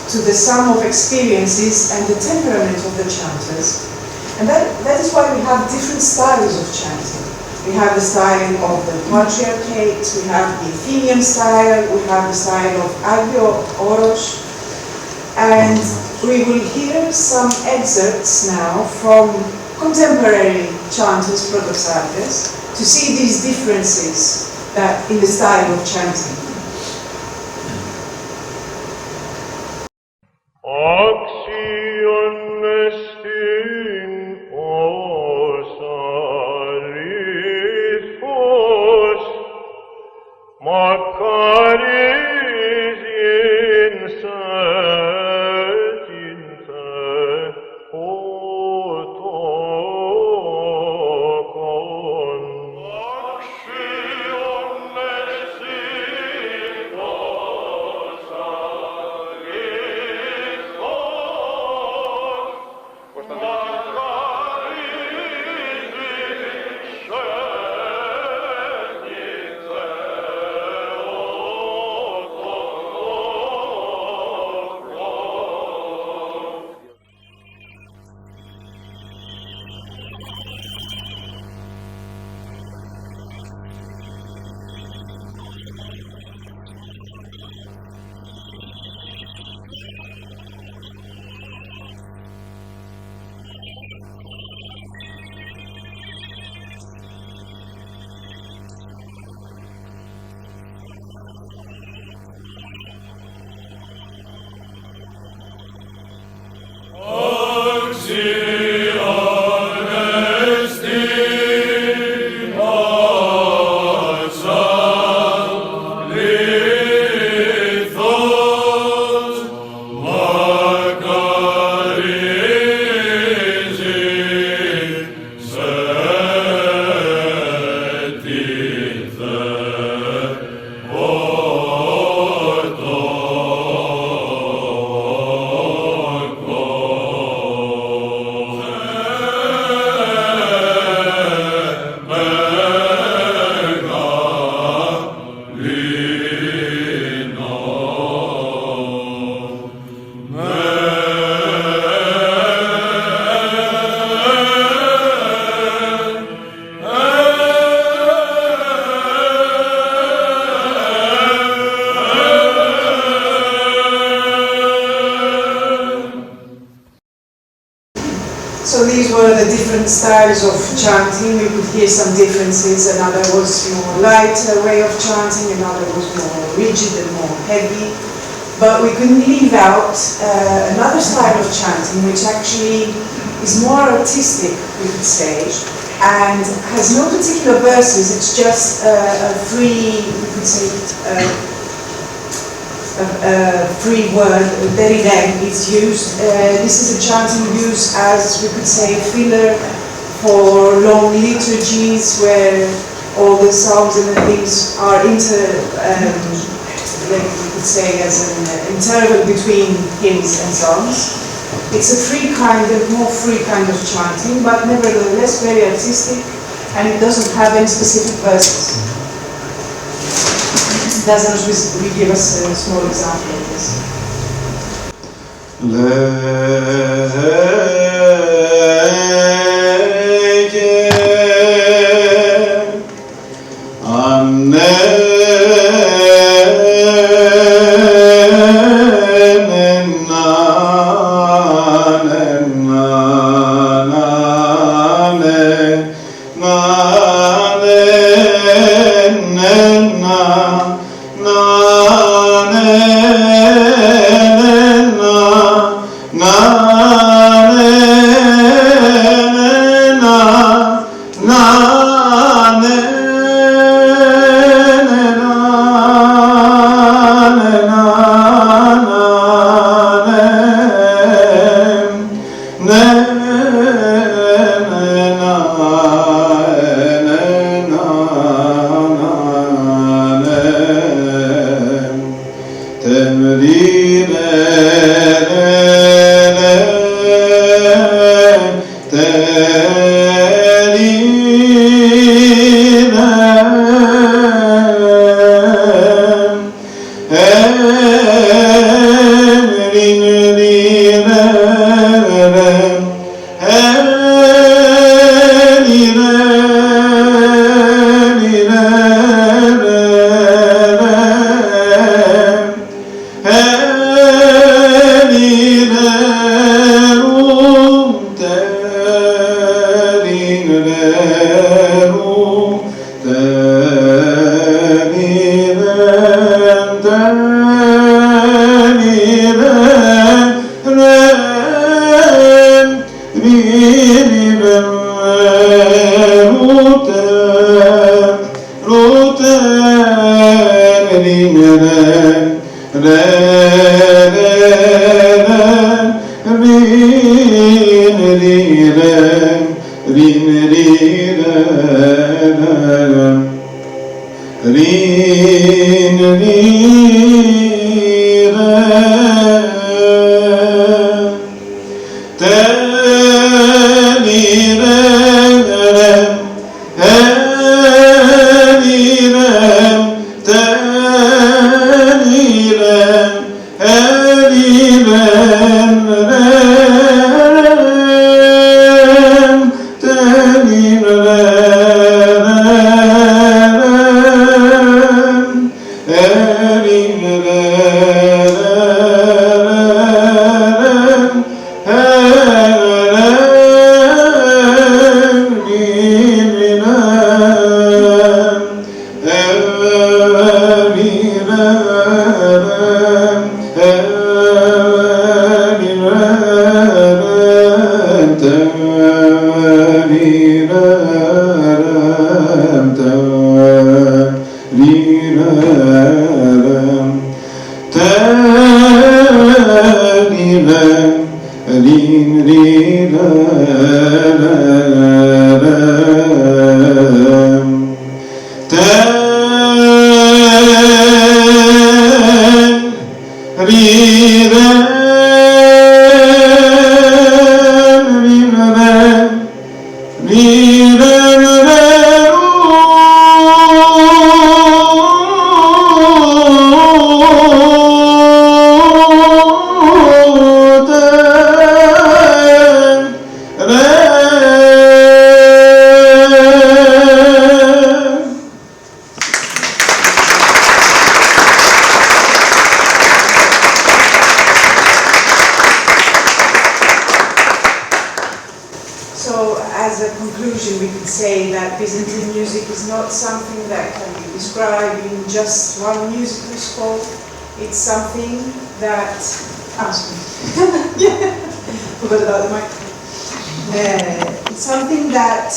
to the sum of experiences and the temperament of the chanters. And that is why we have different styles of chanting. We have the style of the patriarchate, we have the Athenian style, we have the style of Agio Oros, and we will hear some excerpts now from contemporary chanters, protoxartes, to see these differences that in the style of chanting. Αξιον εστιν ως αληθώς different styles of chanting. We could hear some differences. Another was more lighter way of chanting, another was more rigid and more heavy. But we couldn't leave out another style of chanting, which actually is more artistic, we could say, and has no particular verses. It's just a free, we could say, a free word, deridem, is used. This is a chanting used as, we could say, filler for long liturgies where all the psalms and the things are like we could say, as an interval between hymns and songs. It's a free kind of, more free kind of chanting, but nevertheless very artistic, and it doesn't have any specific verses. Doesn't we give us a small example of this? a conclusion, we could say that Byzantine music is not something that can be described in just one musical scope. It's something that... forgot about the microphone. It's something that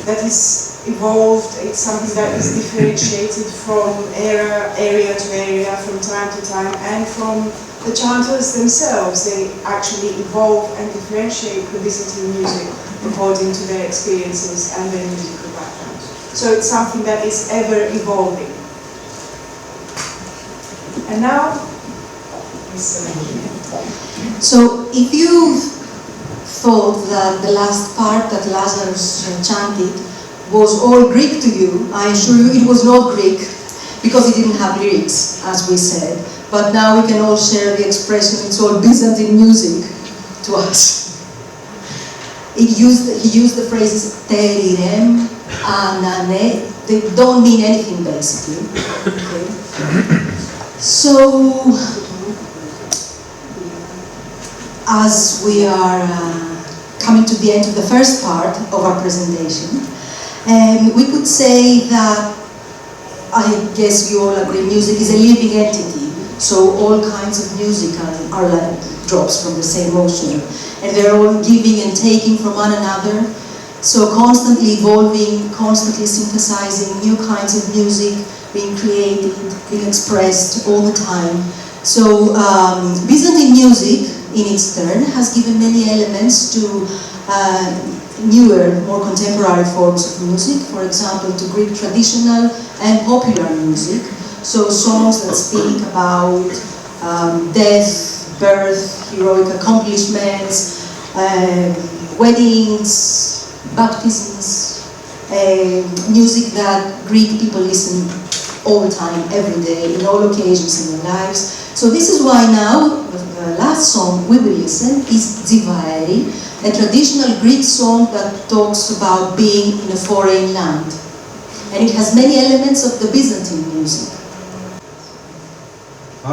that is evolved. It's something that is differentiated from area to area, from time to time, and from the chanters themselves. They actually evolve and differentiate the Byzantine music according to their experiences and their musical background. So it's something that is ever evolving. And now, so if you thought that the last part that Lazarus chanted was all Greek to you, I assure you it was not Greek, because it didn't have lyrics, as we said. But now we can all share the expression, it's all Byzantine music to us. He used the phrases terirem, anane, they don't mean anything basically. Okay. So, as we are coming to the end of the first part of our presentation, we could say that, I guess you all agree, music is a living entity, so all kinds of music are like drops from the same ocean, and they're all giving and taking from one another, so constantly evolving, constantly synthesizing new kinds of music, being created, being expressed all the time. So Byzantine music, in its turn, has given many elements to newer, more contemporary forms of music, for example, to Greek traditional and popular music. So songs that speak about death, birth, heroic accomplishments, weddings, baptisms, music that Greek people listen all the time, every day, in all occasions in their lives. So this is why now, the last song we will listen is Dzivaeri, a traditional Greek song that talks about being in a foreign land. And it has many elements of the Byzantine music. Αχ,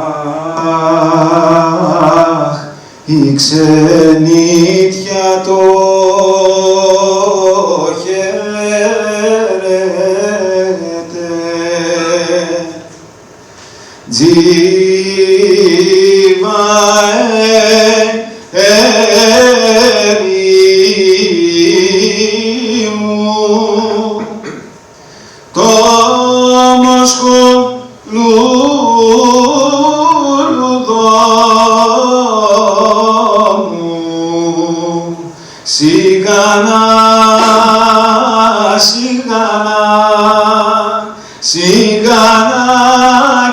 η ξενίτια το χαίρεται, Τζιβαέρι μου, το μοσχολούδο μου, σιγανά, σιγανά, σιγανά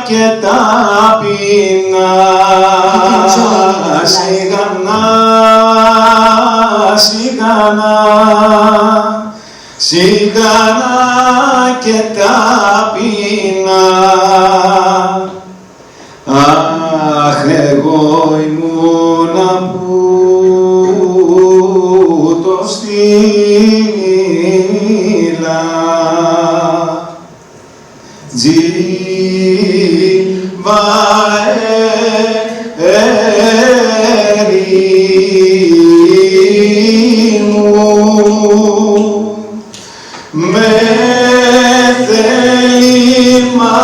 και ταπεινά, σιγανά, σιγανά, σιγανά και ταπεινά. Αχ, εγώ ήμουνα που το στείλα, Τζιβαέρι μου, με θέλημα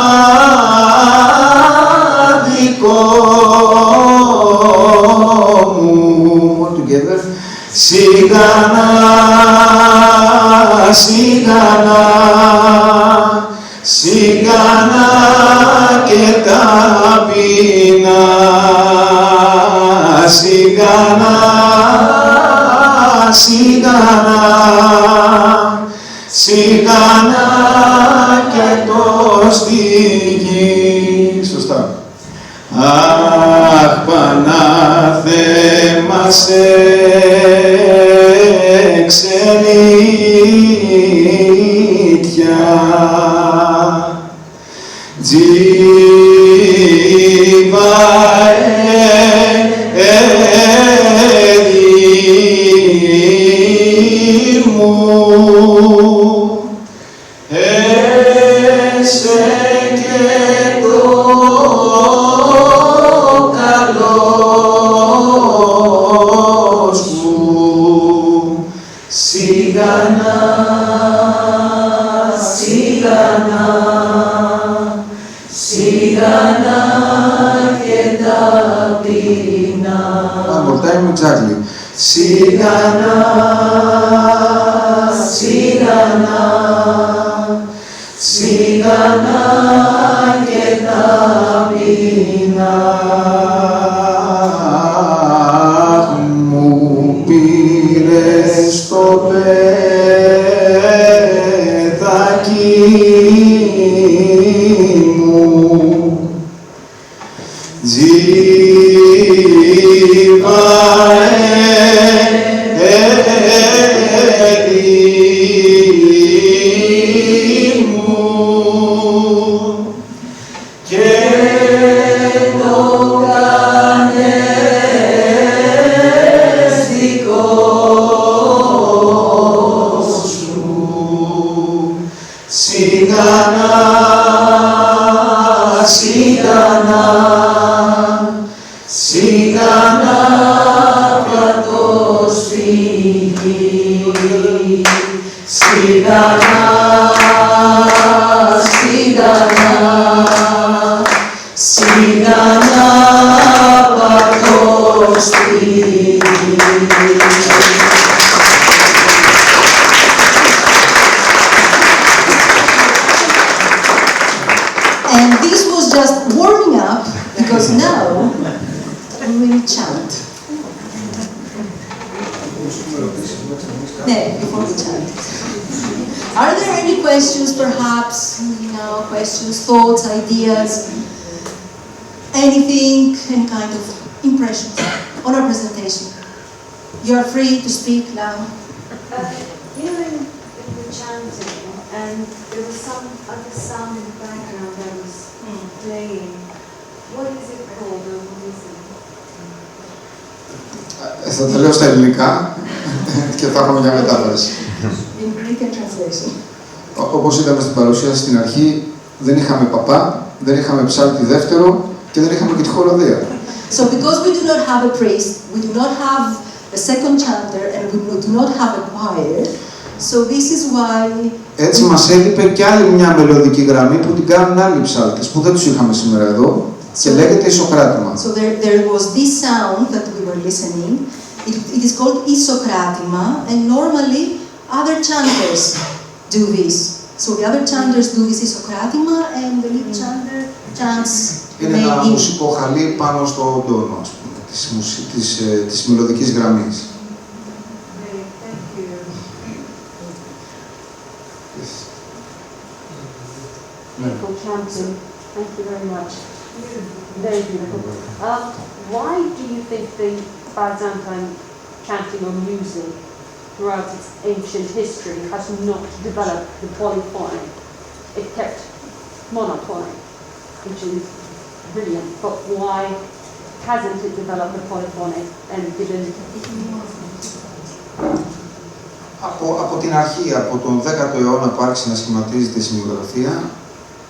δικό μου. All together. Σιγανά, σιγανά, σιγανά και ταπεινά, σιγανά, σιγανά, σιγανά και το στη γη. Σωστά. Αχ, Πανάθεμα σε ξενίτια, Τζιβαέρι μου, έσαι και το καλό σου, Σιγανά, σιγανά, σιγανά και ταπεινά. One more time, exactly. Σιγανά, σιγανά, σιγανά και ταπεινά. Μου πήρες το παιδάκι μου, And this was just warming up, because now we will chant. Before we chant. Are there any questions, perhaps, questions, thoughts, ideas, anything, any kind of impressions on our presentation? You are free to speak now. You know, in the chanting, and there was some other sound in the background that was playing. What is it called, or what is it? Θα τα λέω στα ελληνικά και θα έχουμε μια μετάφραση. In Greek translation. Όπως είδαμε στην παρουσίαση στην αρχή, δεν είχαμε παπά, δεν είχαμε ψάλτη δεύτερο και δεν είχαμε και τη χοροδία. So because we do not have a priest, we do not have a second chanter, and we do not have a choir, so this is why... Έτσι μας έλειπε και άλλη μια μελωδική γραμμή που την κάνουν άλλοι ψάλτες, που δεν τους είχαμε σήμερα εδώ, και λέγεται ισοκράτημα. So there was this sound that we were listening. It is called isokratima, and normally other chanters do this. So the other chanters do this isokratima, and the lead chanter chants. Είναι ένα μουσικό χαλί πάνω στο τόνο, ας πούμε, της μελωδικής γραμμής. Beautiful chanting. Thank you very much. Very beautiful. Why do you think the Byzantine chanting or music throughout its ancient history has not developed the polyphony? It kept monophony, which is brilliant, but why hasn't it developed the polyphony and given... Από την αρχή, από τον 10ο αιώνα που άρχισε να σχηματίζεται η σημειογραφία,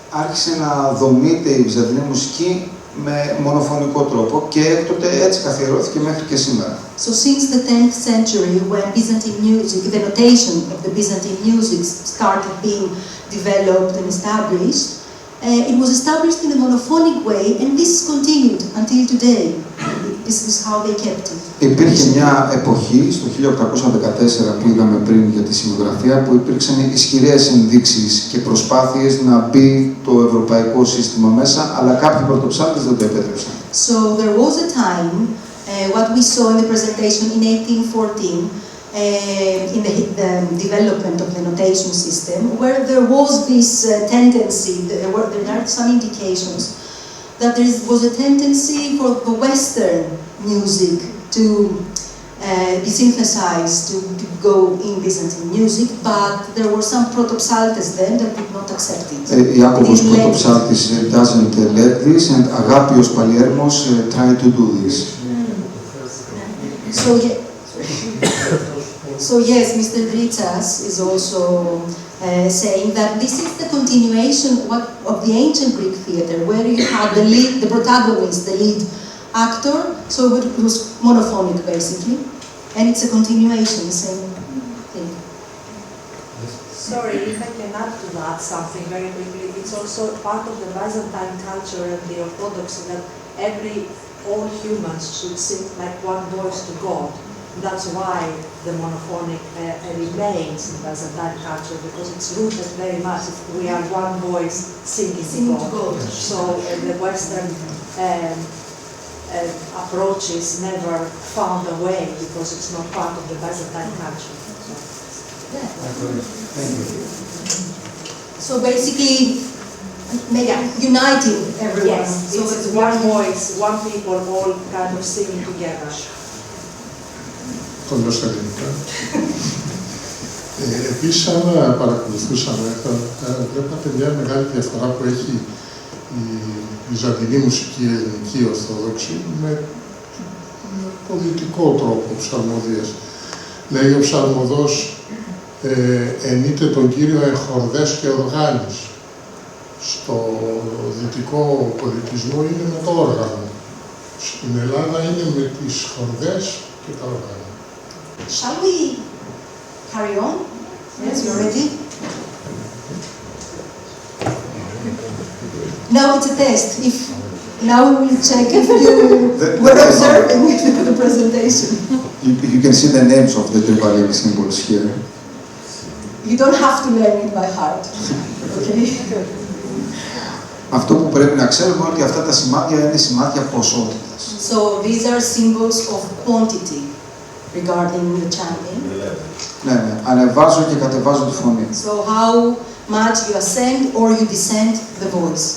άρχισε να δομείται η Βυζαντινή μουσική με μονοφωνικό τρόπο και έκτοτε έτσι καθιερώθηκε μέχρι και σήμερα. So since the 10th century, when Byzantine music, the notation of the Byzantine music started being developed and established, it was established in a monophonic way, and this continued until today. This is how they kept it. Υπήρχε μια εποχή, στο 1814 που είδαμε πριν για τη σημειογραφία, που υπήρξαν ισχυρές ενδείξεις και προσπάθειες να μπει το ευρωπαϊκό σύστημα μέσα, αλλά κάποιοι πρωτοψάλτες δεν το επέτρεψαν. So there was a time, what we saw in the presentation in 1814, in the development of the notation system, where there was this tendency, there are some indications that there was a tendency for the Western music to be synthesized, to go in Byzantine music, but there were some protopsaltes then that did not accept it. Iacobus protopsaltis doesn't let this, and Agapios Paliermos tried to do this. So yes, Mr. Dritsas is also saying that this is the continuation of the ancient Greek theater, where you had the lead, the protagonist, the lead actor, so it was monophonic basically, and it's a continuation, the Sorry, if I can add to that something very quickly. It's also part of the Byzantine culture and the Orthodoxy that all humans should sing like one voice to God. That's why the monophonic remains in Byzantine culture, because it's rooted very much. We are one voice singing to God. So the Western approaches never found a way because it's not part of the Byzantine culture. Thank you. So basically, uniting everyone. Yes, so it's one voice, one people, all kind of singing together. Κοντό στα ελληνικά. Επίσης, αν παρακολουθούσαμε, βλέπατε μια μεγάλη διαφορά που έχει η Βυζαντινή Μουσική, η ελληνική ορθόδοξη, με πολιτικό τρόπο ψαλμοδίας. Λέει ο ψαλμοδός, ενείται τον Κύριο εν χορδές και οργάνης. Στο δυτικό πολιτισμό είναι με το όργανο. Στην Ελλάδα είναι με τις χορδές και τα όργανα. Shall we carry on? Yes, you're ready? Now it's a test. Now we will check if you were observing the presentation. You can see the names of the tribal symbols here. You don't have to learn it by heart. Okay? Αυτό που πρέπει να ξέρουμε είναι ότι αυτά τα σημάδια είναι σημάδια ποσότητας. So these are symbols of quantity regarding the chanting. Ναι, ανεβάζω και κατεβάζω τη φωνή. So how much you ascend or you descend the voice.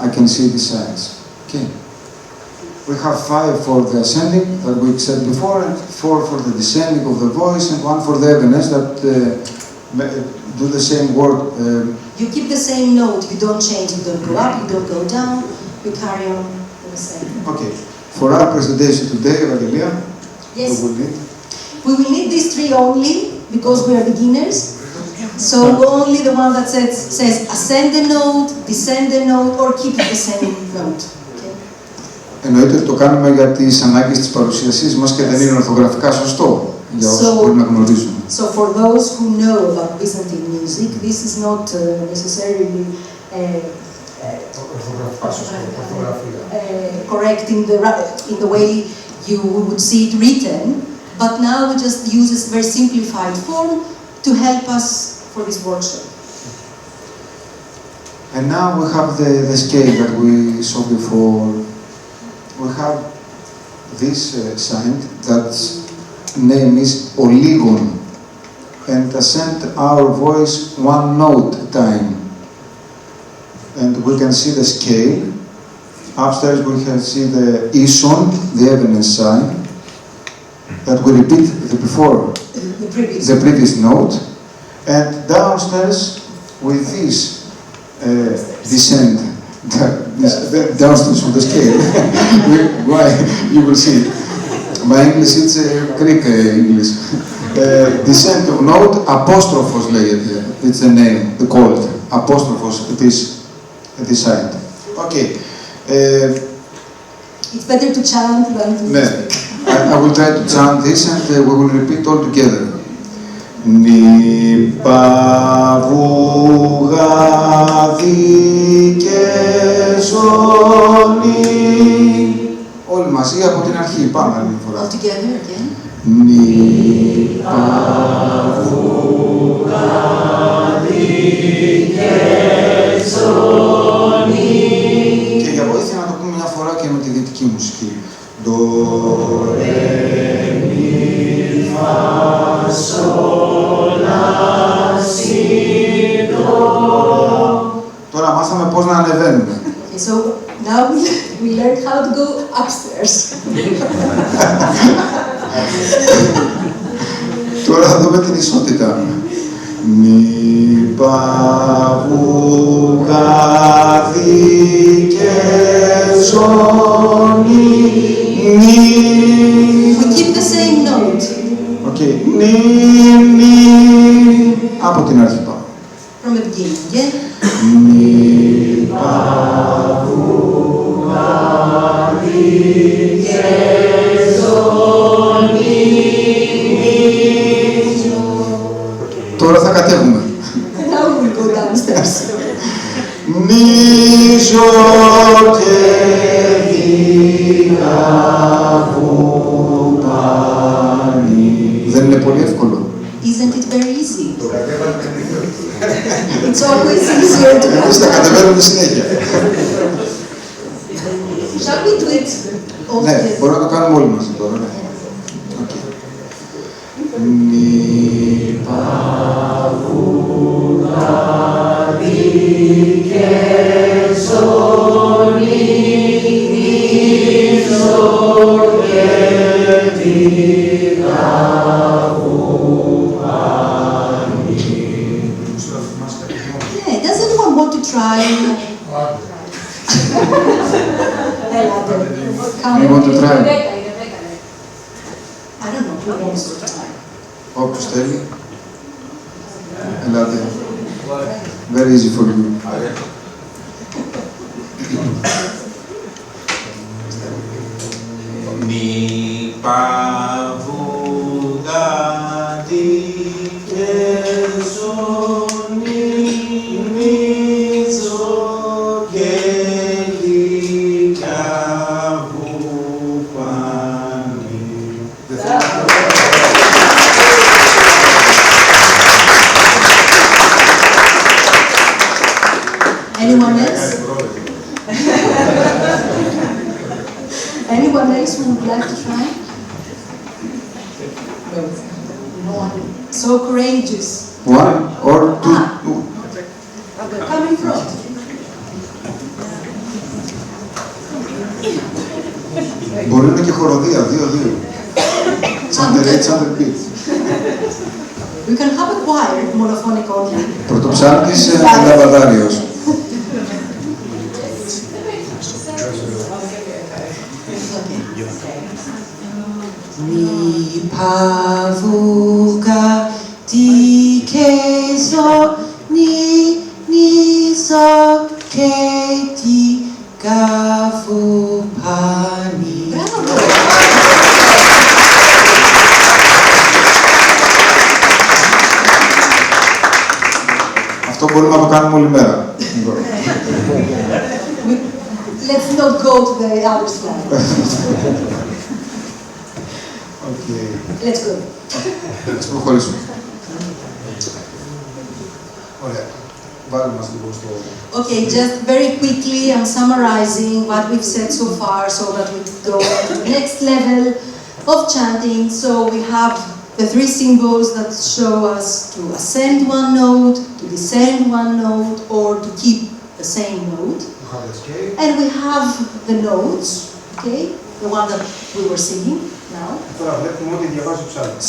I can see the signs. Okay. We have 5 for the ascending that we said before, and 4 for the descending of the voice, and 1 for the evenings that do the same word. You keep the same note. You don't change. You don't go up. You don't go down. You carry on the same. Okay. For our presentation today, Evangelia, yes. We will need we will need these 3 only because we are beginners. So only the one that says ascend the note, descend the note, or keep the same note. Εννοείται ότι το κάνουμε για τις ανάγκες της παρουσίασής μας και δεν είναι ορθογραφικά σωστό για όσους μπορεί να γνωρίζουν. So for those who know about Byzantine music, this is not necessarily correct in the way you would see it written, but now we just use a very simplified form to help us for this workshop. And now we have the scale that we saw before. We have this sign that's name is Oligon, and ascend our voice 1 note time. And we can see the scale. Upstairs we can see the ison, the evidence sign, that we repeat the previous note. And downstairs with this descend. Downstairs on the scale. Why? You will see. My English is Greek English. Descent of note, apostrophes λέγεται. It's the name, the called. Apostrophes, this side. Okay. It's better to chant than to speak. I will try to chant this and we will repeat all together. Νυπαβουγάδι και ζώνη. Όλοι μαζί από την αρχή, πάμε άλλη φορά. All together again. Νυπαβουγάδι και ζώνη. Και για βοήθεια να το πούμε μια φορά και με τη δυτική μουσική. Do, re, mi, fa, sol, la, si, do. Τώρα μάθαμε πώς να ανεβαίνουμε. Okay, so now we learned how to go upstairs. Τώρα θα δούμε την ισότητα. Νυπαβουγάδι και ζώνη. We keep the same note. Okay. Από την αρχή πάμε. From the beginning, yeah? Νυπαβουγάδι και ζώνη. Δεν είναι πολύ εύκολο. Isn't it very easy? It's always easier to Εμείς τα κατεβαίνουμε συνέχεια. Shall we do it? Ναι, μπορούμε να το κάνουμε όλοι μαζί τώρα. Ναι. Okay. Μη παγουδαδικέ σονίζω και Yeah, does anyone want to try? You want to try? I don't know who wants to try. Όποιος θέλει. Ελάτε. Very easy for you. Μη παγουδαδικέ σονίζω και λίγα βουπάνι. Anyone else? Anyone else who would like to try? No one. So courageous. One or two. Come in front. Μπορεί να είναι και χοροδία, 2-2. Τσάντερ A, τσάντερ B. We can have a choir, monophonic only. Πρωτοψάλτης Λαβαδάριος. Μη παβούκα τι κεζό, νίζο και τι καβουπάνι. Αυτό μπορούμε να το κάνουμε όλη μέρα. Let's not go to the other slide. Okay. Let's go. Ας προχωρήσουμε. Ωραία. Βάλουμε μας λίγο στο... Okay, just very quickly, I'm summarizing what we've said so far so that we go to the next level of chanting. So we have the three symbols that show us to ascend one note, to descend one note, or to keep the same note. And we have the notes, okay, the one that we were singing now.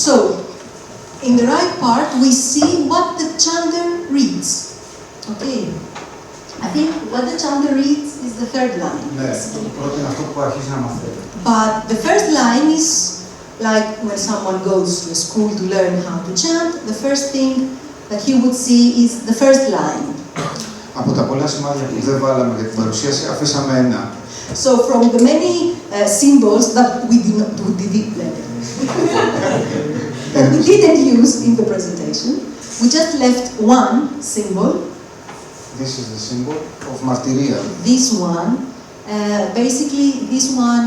So, in the right part, we see what the chanter reads. Okay. I think what the chanter reads is the third line. But the first line is like when someone goes to a school to learn how to chant, the first thing that he would see is the first line. Από τα πολλά σημάδια που δεν βάλαμε για την παρουσίαση, αφήσαμε ένα. So from the many symbols that we didn't use in the presentation, we just left one symbol. This is the symbol of martyria. This one, basically this one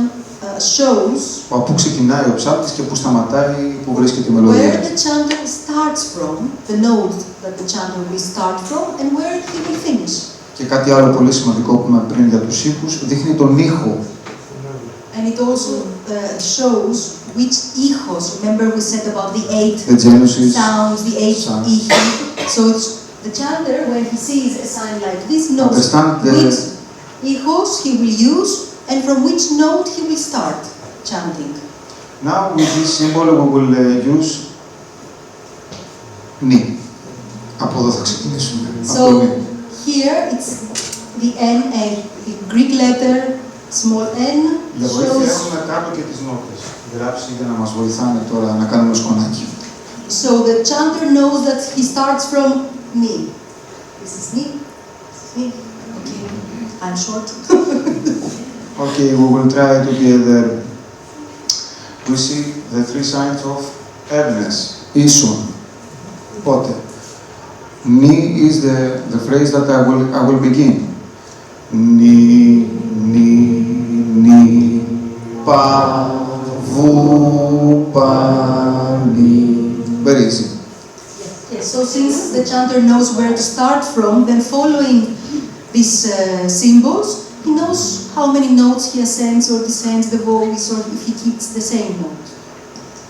shows από πού ξεκινάει ο ψάλτης και πού σταματάει, πού βρίσκεται η μελωδία. Where the chanter starts from, the note that the chanter will start from, and where he will finish. Και κάτι άλλο πολύ σημαντικό που είπαμε πριν για τους ήχους, δείχνει τον ήχο. And it also shows which ichos. Remember we said about the 8 sounds, the 8 ichi. So it's the chanter, when he sees a sign like this, knows which ichos he will use and from which note he will start chanting. Now with this symbol we will use ni. Από εδώ θα ξεκινήσουμε. So here it's the N, the Greek letter, small n. Για βοήθεια έχουμε κάτω και τις νότες. Γράψει για να μας βοηθάνε τώρα να κάνουμε σκονάκι. So the chanter knows that he starts from ni. This is ni. This is ni. Okay, I'm short. Okay, we will try together. We see the three signs of Ernest. Ίσον. Πότε. Ni is the phrase that I will begin. νι, νι, νι, πα, βου, πα, νι. Very easy. Yes, so since the chanter knows where to start from, then following these symbols, he knows how many notes he ascends or descends the voice, or if he keeps the same note.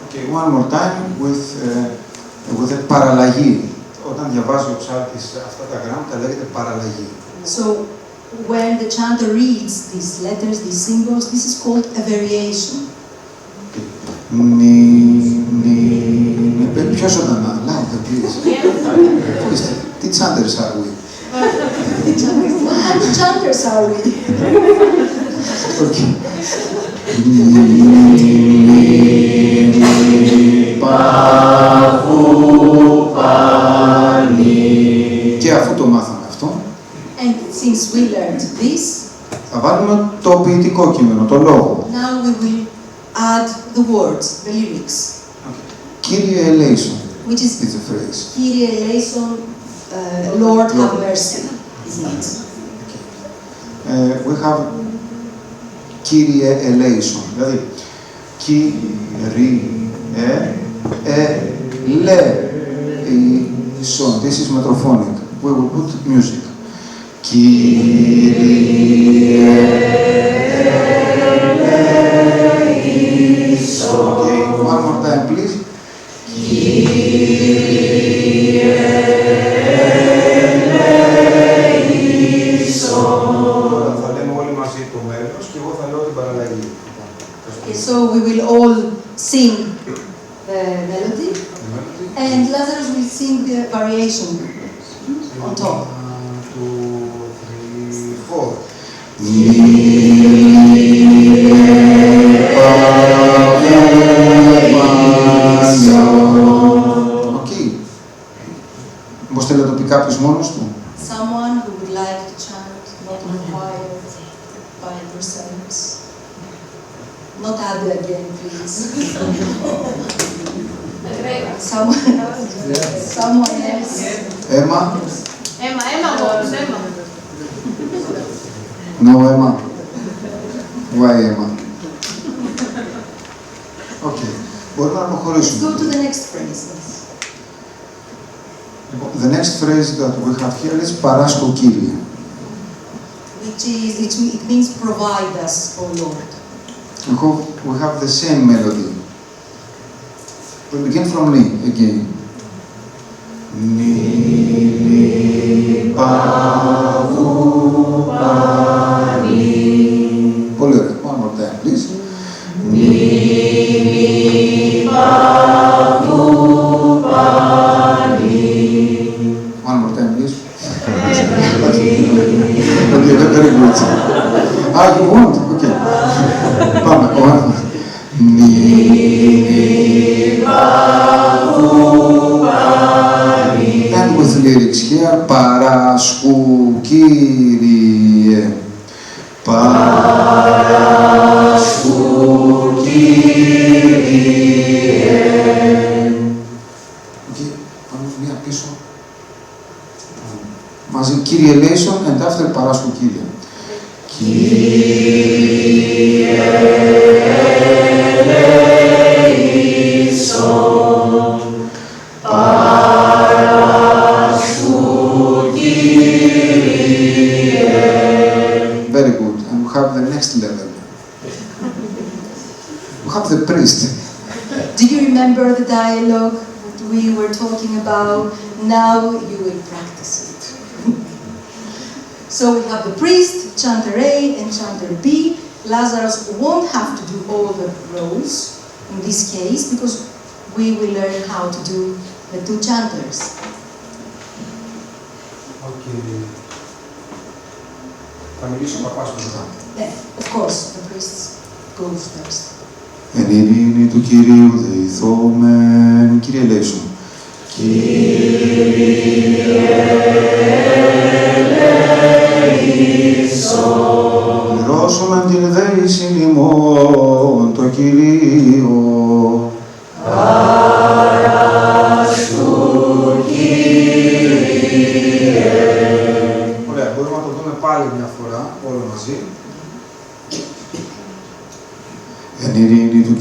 Okay, one more time with a παραλλαγή. Όταν διαβάζει ο ψάλτης αυτά τα γράμματα, λέγεται παραλλαγή. So, when the chanter reads these letters, these symbols, this is called a variation. Νι, νι, νι. Πιο ζωντανά, louder, please. Τι chanters are we? What kind of chanters are we? Okay. Νι, νι, πα, βου, πα, νι. Και αφού το μάθαμε αυτό, And since we learned this, θα βάλουμε το ποιητικό κείμενο, το λόγο. now we will add the words, the lyrics. Κύριε ελέησον, Which is is the phrase. Kyrie eleison, Lord have mercy, isn't it? We have Κύριε ελέησον, δηλαδή Κύριε ελέησον. This is metrophonic. We will put music. Κύριε ελέησον. Okay, one more time, please. Κύριε ελέησον. Θα λέμε όλοι μαζί το μέλος και εγώ θα λέω την παραλλαγή. Okay, so we will all sing the melody, and Lazarus will sing the variation on top. 1, 2, 3, 4. Okay. Πώς θέλει να το πει κάποιος μόνος του? Someone who would like to chant, not in choir, by yourselves. Not Abby again, please. Someone else. Emma? Emma goes, Emma. No, Emma. Why Emma? Okay. Μπορούμε να Let's προχωρήσουμε. go to the next phrase. The next phrase that we have here is παράσχω Κύριε. It means provide us, O Lord. We have the same melody. We begin from Ni again. Ni, ni, pa, vu, pa, ni. Πολύ ωραία. One more time, please. Ni, ni, pa, vu, pa, ni. One more time, please. Okay, very good. You want? Okay. Πάμε, one. Ni, ni, pa, vu, pa, ni. And with lyrics here, παράσχου Κύριε. Παράσχου Κύριε. Okay, πάμε μία πίσω. Μαζί Κύριε ελέησον and after παράσχου Κύριε. Κύριε ελέησον, παράσχου Κύριε. Very good. And we have the next level. We have the priest. Do you remember the dialogue that we were talking about? Now you will practice it. So we have the priest, chanter A and chanter B. Lazarus won't have to do all the roles in this case because we will learn how to do the two chanters. Okay. Θα μιλήσω παπάς μετά. Yeah, of course, the priest goes first. Εν ειρήνη του Κυρίου δεηθόμεν. Κύριε ελέησον. Κύριε ελέησον. Πληρώσομεν την δέησιν ημών το Κυρίο. Παράσχου Κύριε. Ωραία, μπορούμε να το δούμε πάλι μια φορά.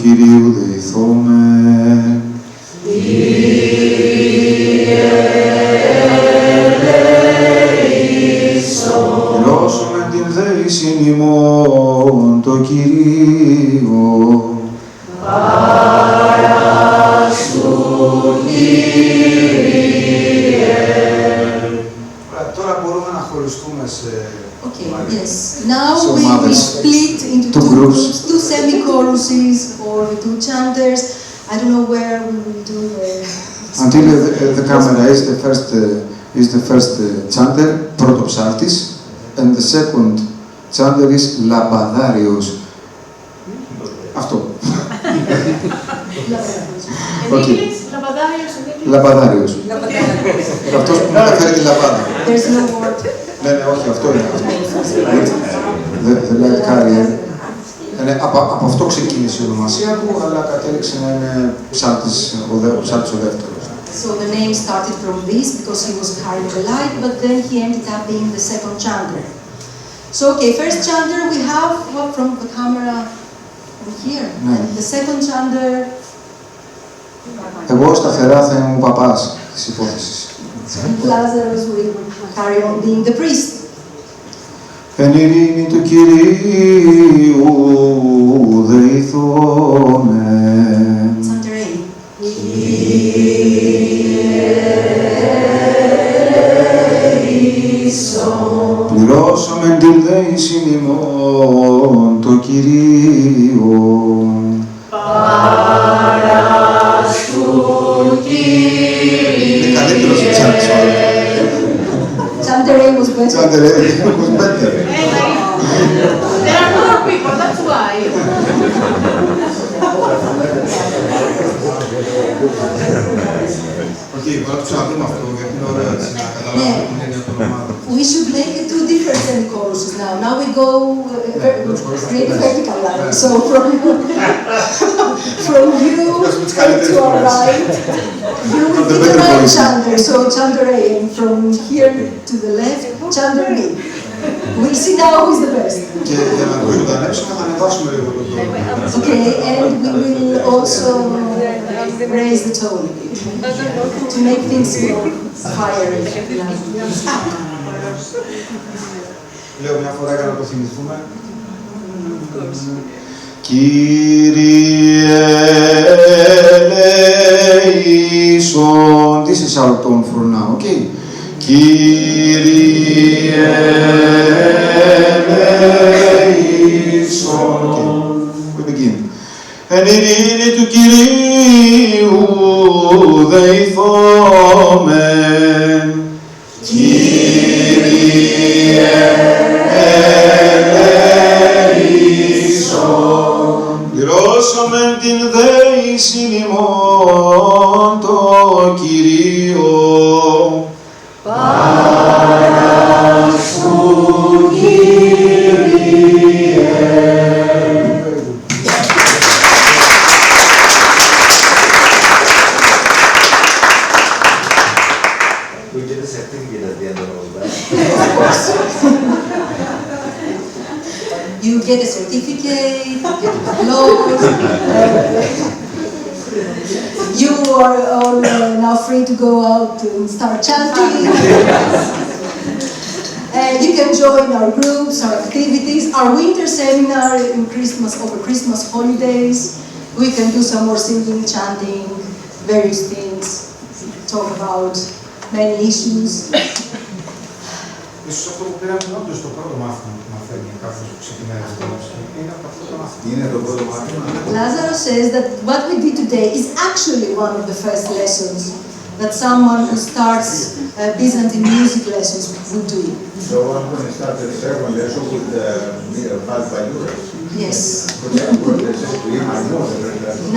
Κυρίου δεηθόμεν. Πληρώσομεν την δέησιν ημών το Κυρίο. Τώρα μπορούμε να χωριστούμε σε... Okay, yes. Now we split into two groups, two semi-choruses or two chanters. I don't know where we will do Until the camera is the first chanter, πρώτο ψάλτης, and the second chanter is λαμπαδάριος. Αυτό. Okay. Λαμπαδάριος. Αυτός που μεταφέρει τη λαμπάδα. Ναι, όχι, αυτό είναι. The light carrier. Από αυτό ξεκίνησε η ονομασία του, αλλά κατέληξε να είναι ψάλτης ο δεύτερος. So the name started from this because he was carrying the light, but then he ended up being the second chanter. So okay, first chanter we have from the camera here, and the second chanter. Εγώ σταθερά θα είμαι ο παπάς της υπόθεσης. Lazarus will carry on being the priest. Εν ειρήνη του Κυρίου δεηθόμεν. Chanter A. Πληρώσομεν την δέησιν ημών το Κυρίο. Είναι καλύτερος ο τσάντης ο άλλος. Chanter A was better. Chanter A was better. There are more people, that's why. Okay, μπορούμε να το ξαναδούμε αυτό, γιατί είναι ωραίο έτσι να καταλάβουμε την έννοια των ομάδων. We should make it two different semi-choruses now. Now we go create a vertical line. So from you to our right, you will be the right chanter. So chanter A, and from here to the left, chanter B. We'll see now who is the best. Και για να το ζωντανέψουμε θα ανεβάσουμε λίγο το τόνο. Okay, and we will also raise the tone to make things more fiery. Λέω μια φορά για να το θυμηθούμε. Κύριε eleison. This is our tone for now, okay? Κύριε eleison. Okay, we begin. Εν ειρήνη του Κυρίου δεηθόμεν. Κύριε ελέησον. Πληρώσομεν την δέησιν ημών το Κυρίο. Παράσου Κύριε. You get a certificate, you get applause. You are all now free to go out and start chanting. You can join our groups, our activities, our winter seminar in Christmas, over Christmas holidays. We can do some more singing, chanting, various things, talk about many issues. Ίσως αυτό που πήραμε όντως το πρώτο μάθημα που μαθαίνει κάποιος που ξεκινάει την εκδήλωση είναι από αυτό το μάθημα. Είναι το πρώτο μάθημα. Lazarus says that what we did today is actually one of the first lessons that someone who starts Byzantine music lessons would do. So I'm going to start the second lesson with Bad Bayouras. Yes.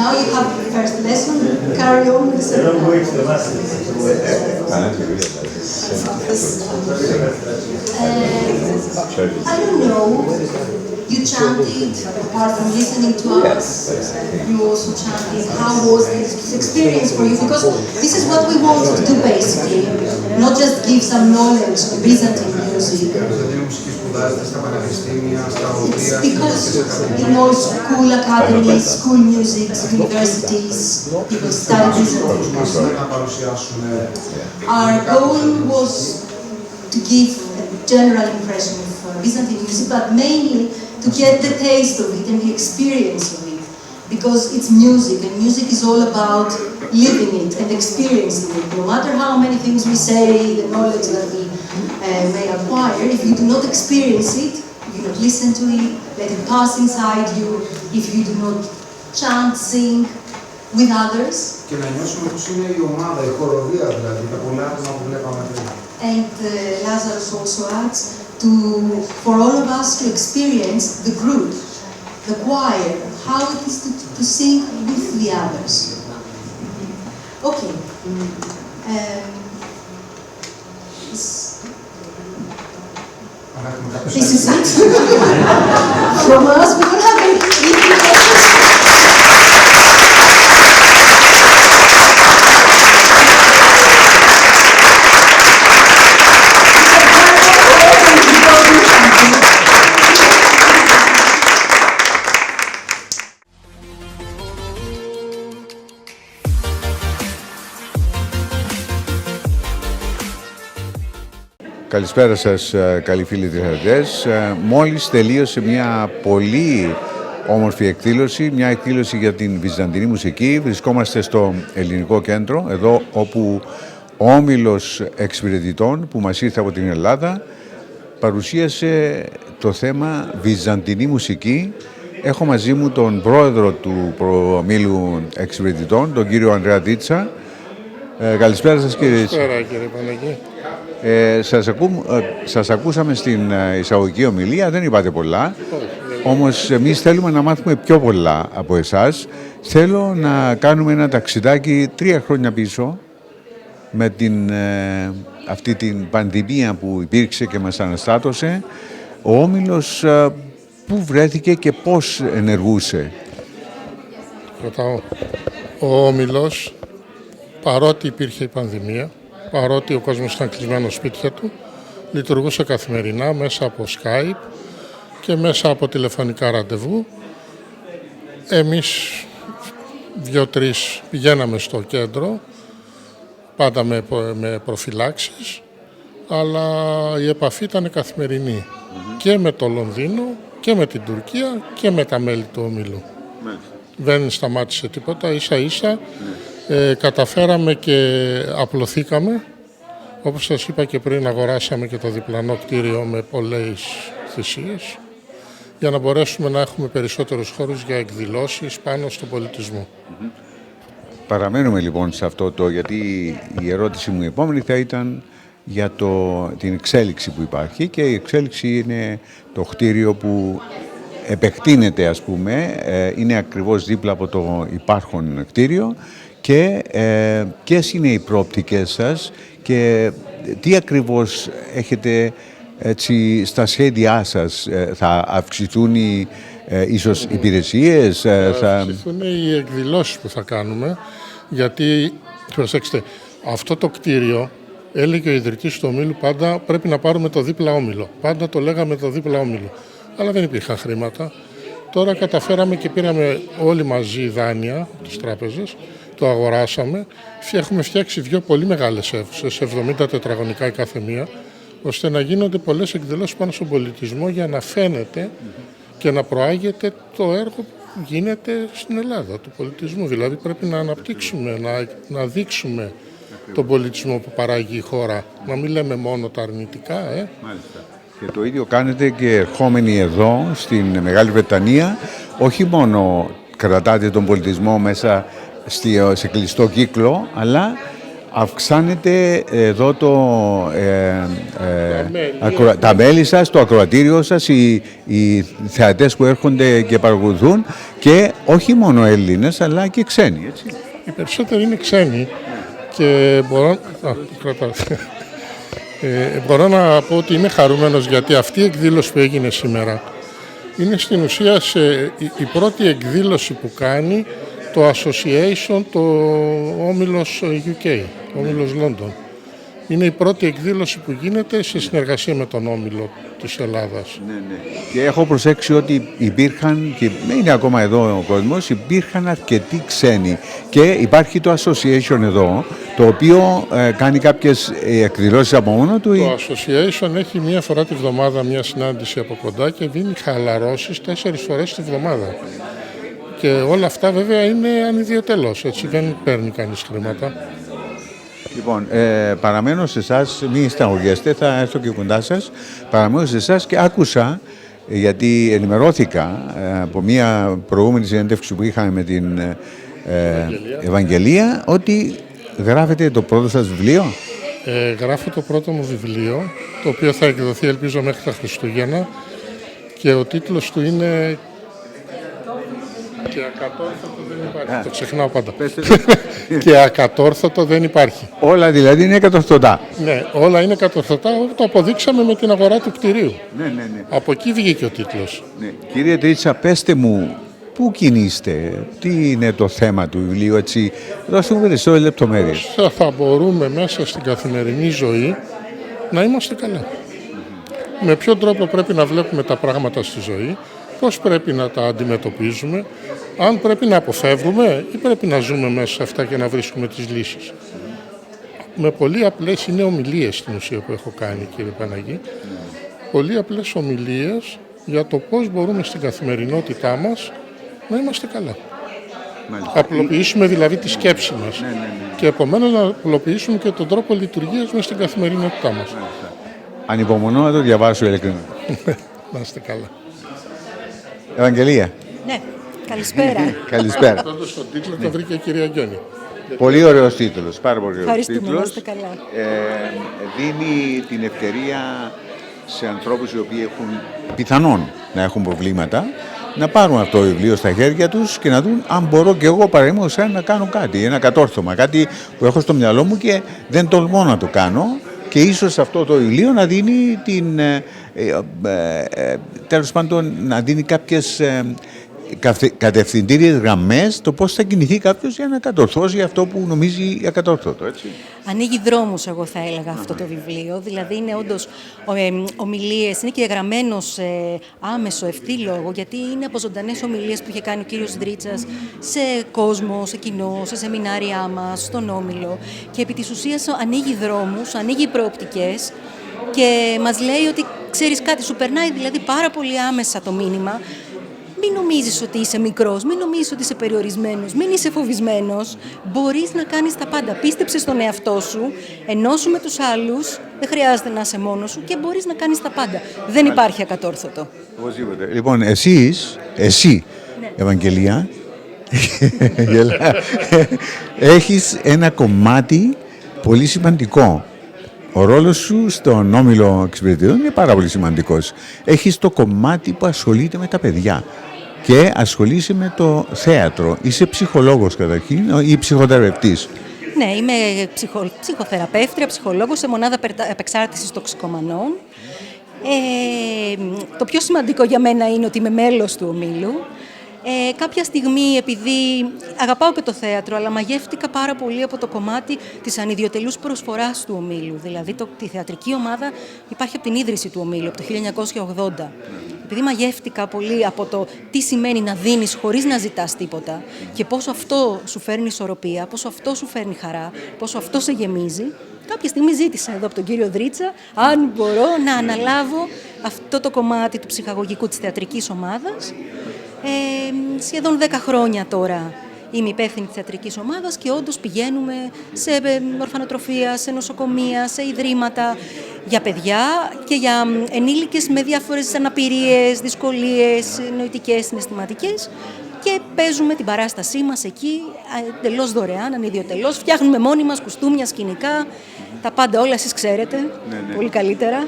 Now you have the first lesson, carry on with the second. I don't know, you chanted, apart from listening to us, you also chanted. How was this experience for you? Because this is what we want to do basically, not just give some knowledge of Byzantine music. It's because in all school academies, school music, universities, people study Byzantine music. Our goal was to give a general impression of Byzantine music, but mainly to get the taste of it and the experience of it, because it's music, and music is all about living it and experiencing it. No matter how many things we say, the knowledge that we may acquire, if you do not experience it, if you do not listen to it, let it pass inside you, if you do not chant, sing with others. Και να νιώσουμε πως είναι η ομάδα, η χοροδία δηλαδή, τα πολλά άτομα που βλέπαμε πριν. And Lazarus also adds, for all of us to experience the group, the choir, how it is to sing with the others. Okay. This is it. From us, we don't have any Καλησπέρα σας, καλοί φίλοι τηλεθεατές. Μόλις τελείωσε μια πολύ όμορφη εκδήλωση, μια εκδήλωση για την Βυζαντινή Μουσική. Βρισκόμαστε στο Ελληνικό Κέντρο, εδώ όπου ο Όμιλος Εξυπηρετητών που μας ήρθε από την Ελλάδα παρουσίασε το θέμα Βυζαντινή Μουσική. Έχω μαζί μου τον πρόεδρο του Ομίλου Εξυπηρετητών, τον κύριο Ανδρέα Δίτσα. Καλησπέρα σας κύριε. Καλησπέρα κύριε Παναγή. Σας ακούσαμε στην εισαγωγική ομιλία, δεν είπατε πολλά, όμως εμείς θέλουμε να μάθουμε πιο πολλά από εσάς. Θέλω να κάνουμε ένα ταξιδάκι 3 χρόνια πίσω με αυτή την πανδημία που υπήρξε και μας αναστάτωσε. Ο Όμιλος πού βρέθηκε και πώς ενεργούσε? Ρωτάω. Ο Όμιλος, παρότι υπήρχε η πανδημία, παρότι ο κόσμος ήταν κλεισμένος σπίτια του, λειτουργούσε καθημερινά μέσα από Skype και μέσα από τηλεφωνικά ραντεβού. Εμείς 2-3 πηγαίναμε στο κέντρο, πάντα με προφυλάξεις, αλλά η επαφή ήταν καθημερινή και με το Λονδίνο και με την Τουρκία και με τα μέλη του Ομίλου. Δεν σταμάτησε τίποτα, ίσα-ίσα. Καταφέραμε και απλωθήκαμε. Όπως σας είπα και πριν, αγοράσαμε και το διπλανό κτίριο με πολλές θυσίες για να μπορέσουμε να έχουμε περισσότερους χώρους για εκδηλώσεις πάνω στον πολιτισμό. Παραμένουμε λοιπόν σε αυτό γιατί η ερώτηση μου η επόμενη θα ήταν για την εξέλιξη που υπάρχει, και η εξέλιξη είναι το κτίριο που επεκτείνεται, ας πούμε, είναι ακριβώς δίπλα από το υπάρχον κτίριο. Και ποιες είναι οι προοπτικές σας και τι ακριβώς έχετε στα σχέδιά σας? Θα αυξηθούν ίσως υπηρεσίες? Θα αυξηθούν οι εκδηλώσεις που θα κάνουμε, γιατί, προσέξτε, αυτό το κτίριο, έλεγε ο ιδρυτής του Ομίλου, πάντα πρέπει να πάρουμε το δίπλα όμιλο. Πάντα το λέγαμε το δίπλα όμιλο. Αλλά δεν υπήρχαν χρήματα. Τώρα καταφέραμε και πήραμε όλοι μαζί δάνεια τις τράπεζες. Το αγοράσαμε, έχουμε φτιάξει 2 πολύ μεγάλες αίθουσες, 70 τετραγωνικά η κάθε μία, ώστε να γίνονται πολλές εκδηλώσεις πάνω στον πολιτισμό για να φαίνεται και να προάγεται το έργο που γίνεται στην Ελλάδα, του πολιτισμού. Δηλαδή πρέπει να αναπτύξουμε, να δείξουμε τον πολιτισμό που παράγει η χώρα, να μην λέμε μόνο τα αρνητικά. Μάλιστα. Και το ίδιο κάνετε και ερχόμενοι εδώ στην Μεγάλη Βρετανία, όχι μόνο κρατάτε τον πολιτισμό μέσα σε κλειστό κύκλο, αλλά αυξάνεται εδώ τα μέλη σας, το ακροατήριο σας, οι θεατές που έρχονται και παρακολουθούν, και όχι μόνο Έλληνες αλλά και ξένοι, έτσι. Οι περισσότεροι είναι ξένοι και μπορώ να πω ότι είμαι χαρούμενος, γιατί αυτή η εκδήλωση που έγινε σήμερα Είναι στην ουσία η πρώτη εκδήλωση που κάνει το Association, το Όμιλος UK, Όμιλος London. Είναι η πρώτη εκδήλωση που γίνεται σε συνεργασία με τον Όμιλο της Ελλάδας. Ναι, ναι. Και έχω προσέξει ότι υπήρχαν, και είναι ακόμα εδώ ο κόσμος, υπήρχαν αρκετοί ξένοι. Και υπάρχει το Association εδώ, το οποίο κάνει κάποιες εκδηλώσεις από μόνο του. Το Association έχει μία φορά τη βδομάδα μια συνάντηση από κοντά και δίνει χαλαρώσεις 4 φορές τη βδομάδα. Και όλα αυτά βέβαια είναι ανιδιοτελώς, έτσι δεν παίρνει κανείς χρήματα. Λοιπόν, παραμένω σε εσάς, μην σταγωγέστε, θα έρθω και κοντά σας. Παραμένω σε εσάς και άκουσα, γιατί ενημερώθηκα από μια προηγούμενη συνέντευξη που είχαμε με την Ευαγγελία, ότι γράφετε το πρώτο σας βιβλίο. Γράφω το πρώτο μου βιβλίο, το οποίο θα εκδοθεί ελπίζω μέχρι τα Χριστούγεννα, και ο τίτλος του είναι «Και ακατόρθωτο δεν υπάρχει». Το ξεχνάω πάντα. «Και ακατόρθωτο δεν υπάρχει». Όλα δηλαδή είναι εκατορθωτά. Ναι, όλα είναι εκατορθωτά, το αποδείξαμε με την αγορά του κτηρίου. Ναι. Από εκεί βγήκε ο τίτλος. Ναι. Κύριε Τρίτσα, πέστε μου, πού κινείστε, τι είναι το θέμα του βιβλίου, έτσι, δώστε μου περισσότερες λεπτομέρειες. Θα μπορούμε μέσα στην καθημερινή ζωή να είμαστε καλά. Με ποιον τρόπο πρέπει να βλέπουμε τα πράγματα στη ζωή, πώς πρέπει να τα αντιμετωπίζουμε, αν πρέπει να αποφεύγουμε ή πρέπει να ζούμε μέσα σε αυτά και να βρίσκουμε τις λύσεις. Με πολύ απλές είναι ομιλίες στην ουσία που έχω κάνει, κύριε Παναγή. Πολύ απλές ομιλίες για το πώς μπορούμε στην καθημερινότητά μας να είμαστε καλά. Μάλιστα. Απλοποιήσουμε δηλαδή τη σκέψη μας. Ναι. Και επομένως να απλοποιήσουμε και τον τρόπο λειτουργίας μας στην καθημερινότητά μας. Ανυπομονώ να το διαβάσω ειλικρινά. Να είστε καλά. Ευαγγελία. Ναι, καλησπέρα. Καλησπέρα. Πάντως τον τίτλο το βρήκε η κυρία Γιώνη. Πολύ ωραίος τίτλος, πάρα πολύ ωραίος Ευχαριστούμε, τίτλος. να είστε καλά. Δίνει την ευκαιρία σε ανθρώπους οι οποίοι έχουν πιθανόν να έχουν προβλήματα να πάρουν αυτό το βιβλίο στα χέρια τους και να δουν αν μπορώ και εγώ παραδείγματος να κάνω κάτι, ένα κατόρθωμα, κάτι που έχω στο μυαλό μου και δεν τολμώ να το κάνω, και ίσως αυτό το βιβλίο να δίνει τέλος πάντων να δίνει κάποιες κατευθυντήριες γραμμές το πώς θα κινηθεί κάποιος για να κατορθώσει αυτό που νομίζει ακατόρθωτο, έτσι. Ανοίγει δρόμους, εγώ θα έλεγα, αυτό το βιβλίο. Δηλαδή είναι όντως ομιλίες, είναι και γραμμένο σε άμεσο ευθύ λόγο, γιατί είναι από ζωντανές ομιλίες που είχε κάνει ο κύριος Δρίτσας σε κόσμο, σε κοινό, σε σεμινάρια μας, στον Όμιλο. Και επί της ουσίας ανοίγει δρόμους, ανοίγει προοπτικές και μας λέει ότι ξέρεις κάτι, σου περνάει δηλαδή πάρα πολύ άμεσα το μήνυμα. Μην νομίζεις ότι είσαι μικρός, μην νομίζεις ότι είσαι περιορισμένος, μην είσαι φοβισμένος. Μπορείς να κάνεις τα πάντα. Πίστεψε στον εαυτό σου, ενώσου με τους άλλους, δεν χρειάζεται να είσαι μόνος σου και μπορείς να κάνεις τα πάντα. Δεν υπάρχει ακατόρθωτο. Οπωσδήποτε. Λοιπόν, εσύ, ναι. Ευαγγελία, έχεις ένα κομμάτι πολύ σημαντικό. Ο ρόλος σου στον Όμιλο Εξυπηρετητών είναι πάρα πολύ σημαντικός. Έχεις το κομμάτι που ασχολείται με τα παιδιά και ασχολείσαι με το θέατρο. Είσαι ψυχολόγος καταρχήν ή ψυχοθεραπευτής? Ναι, είμαι ψυχοθεραπεύτρια, ψυχολόγος σε μονάδα απεξάρτησης τοξικομανών. Το πιο σημαντικό για μένα είναι ότι είμαι μέλος του Ομίλου. Κάποια στιγμή, επειδή αγαπάω και το θέατρο, αλλά μαγεύτηκα πάρα πολύ από το κομμάτι της ανιδιοτελούς προσφοράς του Ομίλου. Δηλαδή, τη θεατρική ομάδα υπάρχει από την ίδρυση του Ομίλου, από το 1980. Επειδή μαγεύτηκα πολύ από το τι σημαίνει να δίνεις χωρίς να ζητάς τίποτα και πόσο αυτό σου φέρνει ισορροπία, πόσο αυτό σου φέρνει χαρά, πόσο αυτό σε γεμίζει, κάποια στιγμή ζήτησα εδώ από τον κύριο Δρίτσα αν μπορώ να αναλάβω αυτό το κομμάτι του ψυχαγωγικού της θεατρικής ομάδας. Σχεδόν 10 χρόνια τώρα είμαι υπεύθυνη της θεατρικής ομάδας και όντως πηγαίνουμε σε ορφανοτροφία, σε νοσοκομεία, σε ιδρύματα για παιδιά και για ενήλικες με διάφορες αναπηρίες, δυσκολίες νοητικές, συναισθηματικές, και παίζουμε την παράστασή μας εκεί εντελώς δωρεάν, ανιδιοτελώς. Φτιάχνουμε μόνοι μας κουστούμια, σκηνικά, τα πάντα όλα εσείς ξέρετε, πολύ καλύτερα.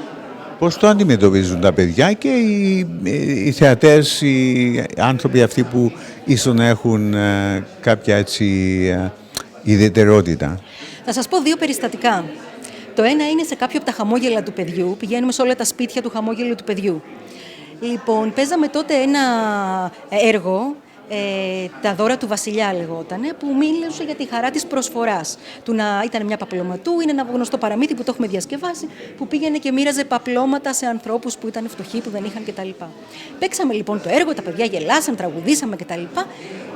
Πώς το αντιμετωπίζουν τα παιδιά και οι θεατές, οι άνθρωποι αυτοί που ίσως να έχουν κάποια έτσι ιδιαιτερότητα? Θα σας πω 2 περιστατικά. Το ένα είναι σε κάποιο από τα χαμόγελα του παιδιού. Πηγαίνουμε σε όλα τα σπίτια του χαμόγελου του παιδιού. Λοιπόν, παίζαμε τότε ένα έργο, τα δώρα του βασιλιά λεγότανε, που μίλησε για τη χαρά της προσφοράς. Ήταν μια παπλωματού, είναι ένα γνωστό παραμύθι που το έχουμε διασκευάσει, που πήγαινε και μοίραζε παπλώματα σε ανθρώπους που ήταν φτωχοί, που δεν είχαν κτλ. Παίξαμε λοιπόν το έργο, τα παιδιά γελάσαν, τραγουδήσαμε κτλ.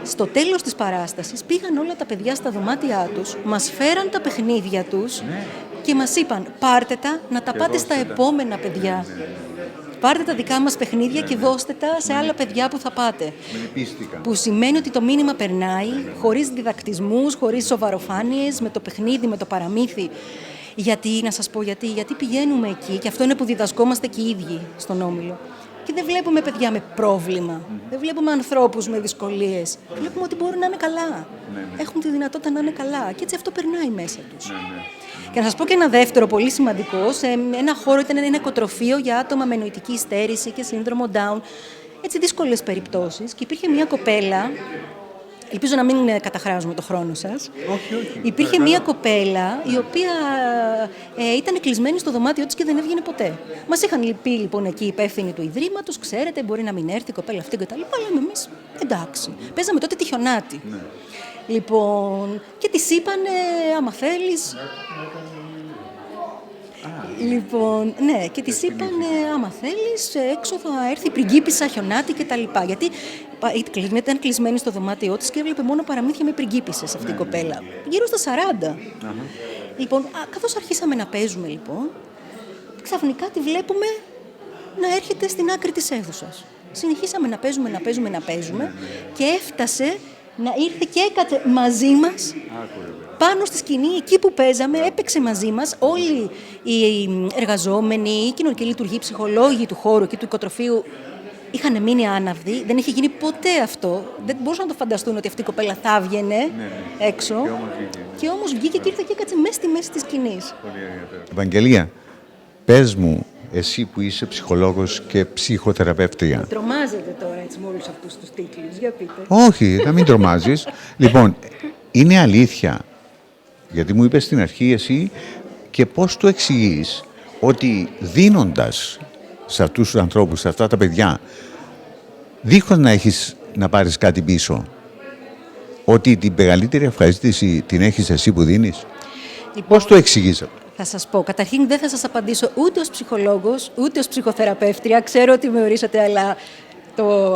Στο τέλος της παράστασης πήγαν όλα τα παιδιά στα δωμάτια τους, μας φέραν τα παιχνίδια τους και μας είπαν πάρτε τα να τα πάτε στα επόμενα παιδιά. Πάρτε τα δικά μας παιχνίδια και δώστε τα σε άλλα παιδιά που θα πάτε. Που σημαίνει ότι το μήνυμα περνάει, χωρίς διδακτισμούς, χωρίς σοβαροφάνειες, με το παιχνίδι, με το παραμύθι. Γιατί, να σας πω γιατί πηγαίνουμε εκεί, και αυτό είναι που διδασκόμαστε και οι ίδιοι στον Όμιλο. Και δεν βλέπουμε παιδιά με πρόβλημα, δεν βλέπουμε ανθρώπους με δυσκολίες. Βλέπουμε ότι μπορούν να είναι καλά. Έχουν τη δυνατότητα να είναι καλά και έτσι αυτό περνάει μέσα τους. Και να σας πω και ένα δεύτερο πολύ σημαντικό, σε ένα χώρο ήταν ένα οικοτροφείο για άτομα με νοητική στέρηση και σύνδρομο Down, έτσι δύσκολες περιπτώσεις, και υπήρχε μια κοπέλα, ελπίζω να μην καταχράζουμε το χρόνο σας. Όχι. Υπήρχε μια κοπέλα η οποία ήταν κλεισμένη στο δωμάτιό της και δεν έβγαινε ποτέ. Μας είχαν πει λοιπόν εκεί οι υπεύθυνοι του Ιδρύματος, ξέρετε, μπορεί να μην έρθει η κοπέλα αυτή και τα λοιπά, αλλά εμείς εντάξει. Παίζαμε τότε τη χιονάτη. Λοιπόν, και της είπανε, άμα θέλεις... Λοιπόν, ναι, και της είπανε, άμα θέλεις, έξω θα έρθει η πριγκίπισσα χιονάτη και τα λοιπά. Γιατί ήταν κλεισμένη στο δωμάτιό της και έβλεπε μόνο παραμύθια με πριγκίπισσες αυτή η κοπέλα. Γύρω στα 40. Λοιπόν, καθώς αρχίσαμε να παίζουμε, λοιπόν, ξαφνικά τη βλέπουμε να έρχεται στην άκρη της αίθουσας. Συνεχίσαμε να παίζουμε και έφτασε να ήρθε και έκατσε μαζί μας πάνω στη σκηνή, εκεί που παίζαμε, έπαιξε μαζί μας. Όλοι οι εργαζόμενοι, οι κοινωνικοί λειτουργοί, οι ψυχολόγοι του χώρου και του οικοτροφείου είχαν μείνει άναυδοι. Δεν είχε γίνει ποτέ αυτό. Δεν μπορούσαν να το φανταστούν ότι αυτή η κοπέλα θα έβγαινε έξω. Και όμως βγήκε και ήρθε και έκατσε μέσα στη μέση της σκηνής. Ευαγγελία, πες μου, εσύ που είσαι ψυχολόγος και ψυχοθεραπεύτρια. Τρομάζετε τώρα έτσι με όλους αυτούς τους τίτλους, για πείτε. Όχι, να μην τρομάζεις. Λοιπόν, είναι αλήθεια, γιατί μου είπες στην αρχή εσύ, και πώς το εξηγείς, ότι δίνοντας σε αυτούς τους ανθρώπους, σε αυτά τα παιδιά, δίχως να πάρεις κάτι πίσω, ότι την μεγαλύτερη ευχαρίστηση την έχεις εσύ που δίνεις. Λοιπόν, πώς το εξηγείς αυτό? Θα σας πω. Καταρχήν δεν θα σας απαντήσω ούτε ως ψυχολόγος, ούτε ως ψυχοθεραπεύτρια. Ξέρω ότι με ορίσατε, αλλά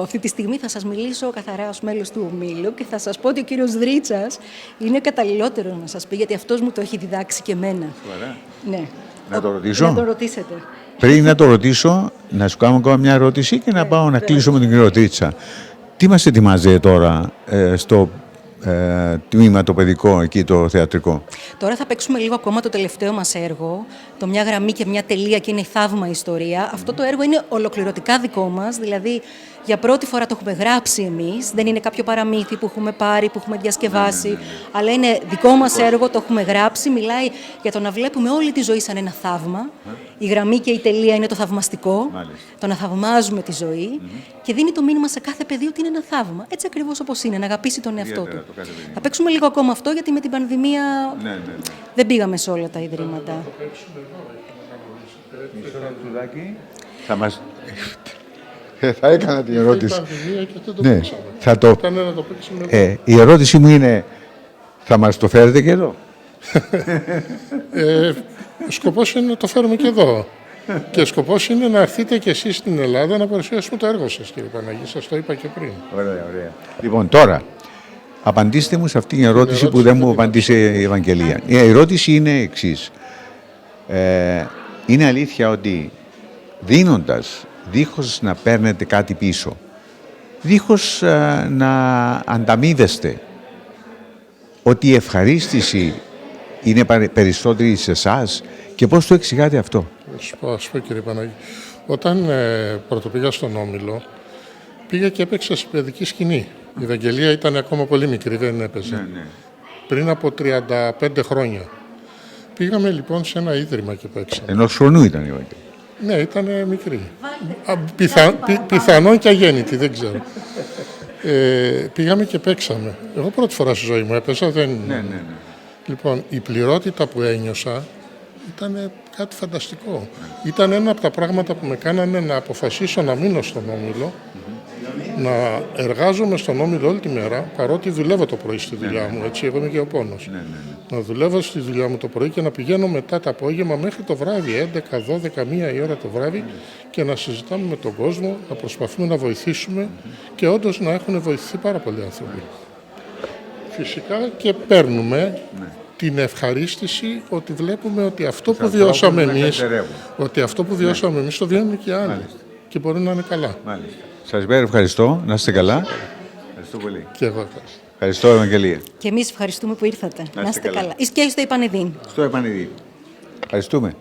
αυτή τη στιγμή θα σας μιλήσω καθαρά ως μέλος του Ομίλου και θα σας πω ότι ο κύριος Δρίτσας είναι καταλληλότερο να σας πει, γιατί αυτός μου το έχει διδάξει και εμένα. Ναι. Να το ρωτήσω? Να το ρωτήσετε. Πριν να το ρωτήσω, να σου κάνω ακόμα μια ερώτηση και να πάω να κλείσω με τον κύριο Δρίτσα. Τι μας ετοιμάζετε τώρα στο τμήμα το παιδικό, εκεί το θεατρικό? Τώρα θα παίξουμε λίγο ακόμα το τελευταίο μας έργο, το «Μια γραμμή και μια τελεία» και είναι η θαύμα ιστορία. Αυτό το έργο είναι ολοκληρωτικά δικό μας, δηλαδή για πρώτη φορά το έχουμε γράψει εμείς, δεν είναι κάποιο παραμύθι που έχουμε πάρει, που έχουμε διασκευάσει, αλλά είναι δικό μας έργο, το έχουμε γράψει, μιλάει για το να βλέπουμε όλη τη ζωή σαν ένα θαύμα. Η γραμμή και η τελεία είναι το θαυμαστικό, το να θαυμάζουμε τη ζωή και δίνει το μήνυμα σε κάθε παιδί ότι είναι ένα θαύμα, έτσι ακριβώς όπως είναι, να αγαπήσει τον εαυτό του. Θα παίξουμε λίγο ακόμα αυτό, γιατί με την πανδημία δεν πήγαμε σε όλα τα ιδρύματα. Θα μας... θα έκανα την ερώτηση. Ναι, θα το... η ερώτηση μου είναι, θα μας το φέρετε και εδώ? Ο σκοπός είναι να το φέρουμε και εδώ. Και ο σκοπός είναι να έρθετε και εσείς στην Ελλάδα να παρουσιάσουμε το έργο σας, κύριε Παναγή. Σας το είπα και πριν. Ωραία. Λοιπόν, τώρα, απαντήστε μου σε αυτήν την ερώτηση που δεν μου απαντήσε η Ευαγγελία. Η ερώτηση είναι εξής. Είναι αλήθεια ότι δίνοντας, δίχως να παίρνετε κάτι πίσω, δίχως να ανταμείβεστε, ότι η ευχαρίστηση είναι περισσότερη σε εσάς, και πώς το εξηγάτε αυτό? Ας πω, κύριε Παναγή. Όταν πρωτοπήγα στον Όμιλο, πήγα και έπαιξα σε παιδική σκηνή. Η Ευαγγελία ήταν ακόμα πολύ μικρή, δεν έπαιζε. Πριν από 35 χρόνια. Πήγαμε λοιπόν σε ένα ίδρυμα και παίξαμε. Ενός χρονού ήταν η Ευαγγελία? Ναι, ήταν μικρή. Πιθανόν και αγέννητη, δεν ξέρω. Πήγαμε και παίξαμε. Εγώ πρώτη φορά στη ζωή μου έπαιζα, δεν... Ναι. Λοιπόν, η πληρότητα που ένιωσα ήταν κάτι φανταστικό. Ήταν ένα από τα πράγματα που με κάνανε να αποφασίσω να μείνω στον Όμιλο, να εργάζομαι στον Όμιλο όλη τη μέρα, παρότι δουλεύω το πρωί στη δουλειά μου, έτσι, εγώ είμαι γεωπόνος. Να δουλεύω στη δουλειά μου το πρωί και να πηγαίνω μετά το απόγευμα μέχρι το βράδυ, 11, 12, 1 η ώρα το βράδυ, και να συζητάμε με τον κόσμο, να προσπαθούμε να βοηθήσουμε και όντως να έχουν βοηθηθεί πάρα πολλοί άνθρωποι. Φυσικά και παίρνουμε την ευχαρίστηση ότι βλέπουμε ότι αυτό που βιώσαμε εμείς, το βιώνουν και άλλοι. Και μπορεί να είναι καλά. Σας ευχαριστώ. Να είστε καλά. Ευχαριστώ πολύ. Και εγώ ευχαριστώ. Ευχαριστώ, Ευαγγελία. Και εμείς ευχαριστούμε που ήρθατε. Να είστε καλά. Και στο Επανεδίν. Στο Επανεδίν. Ευχαριστούμε.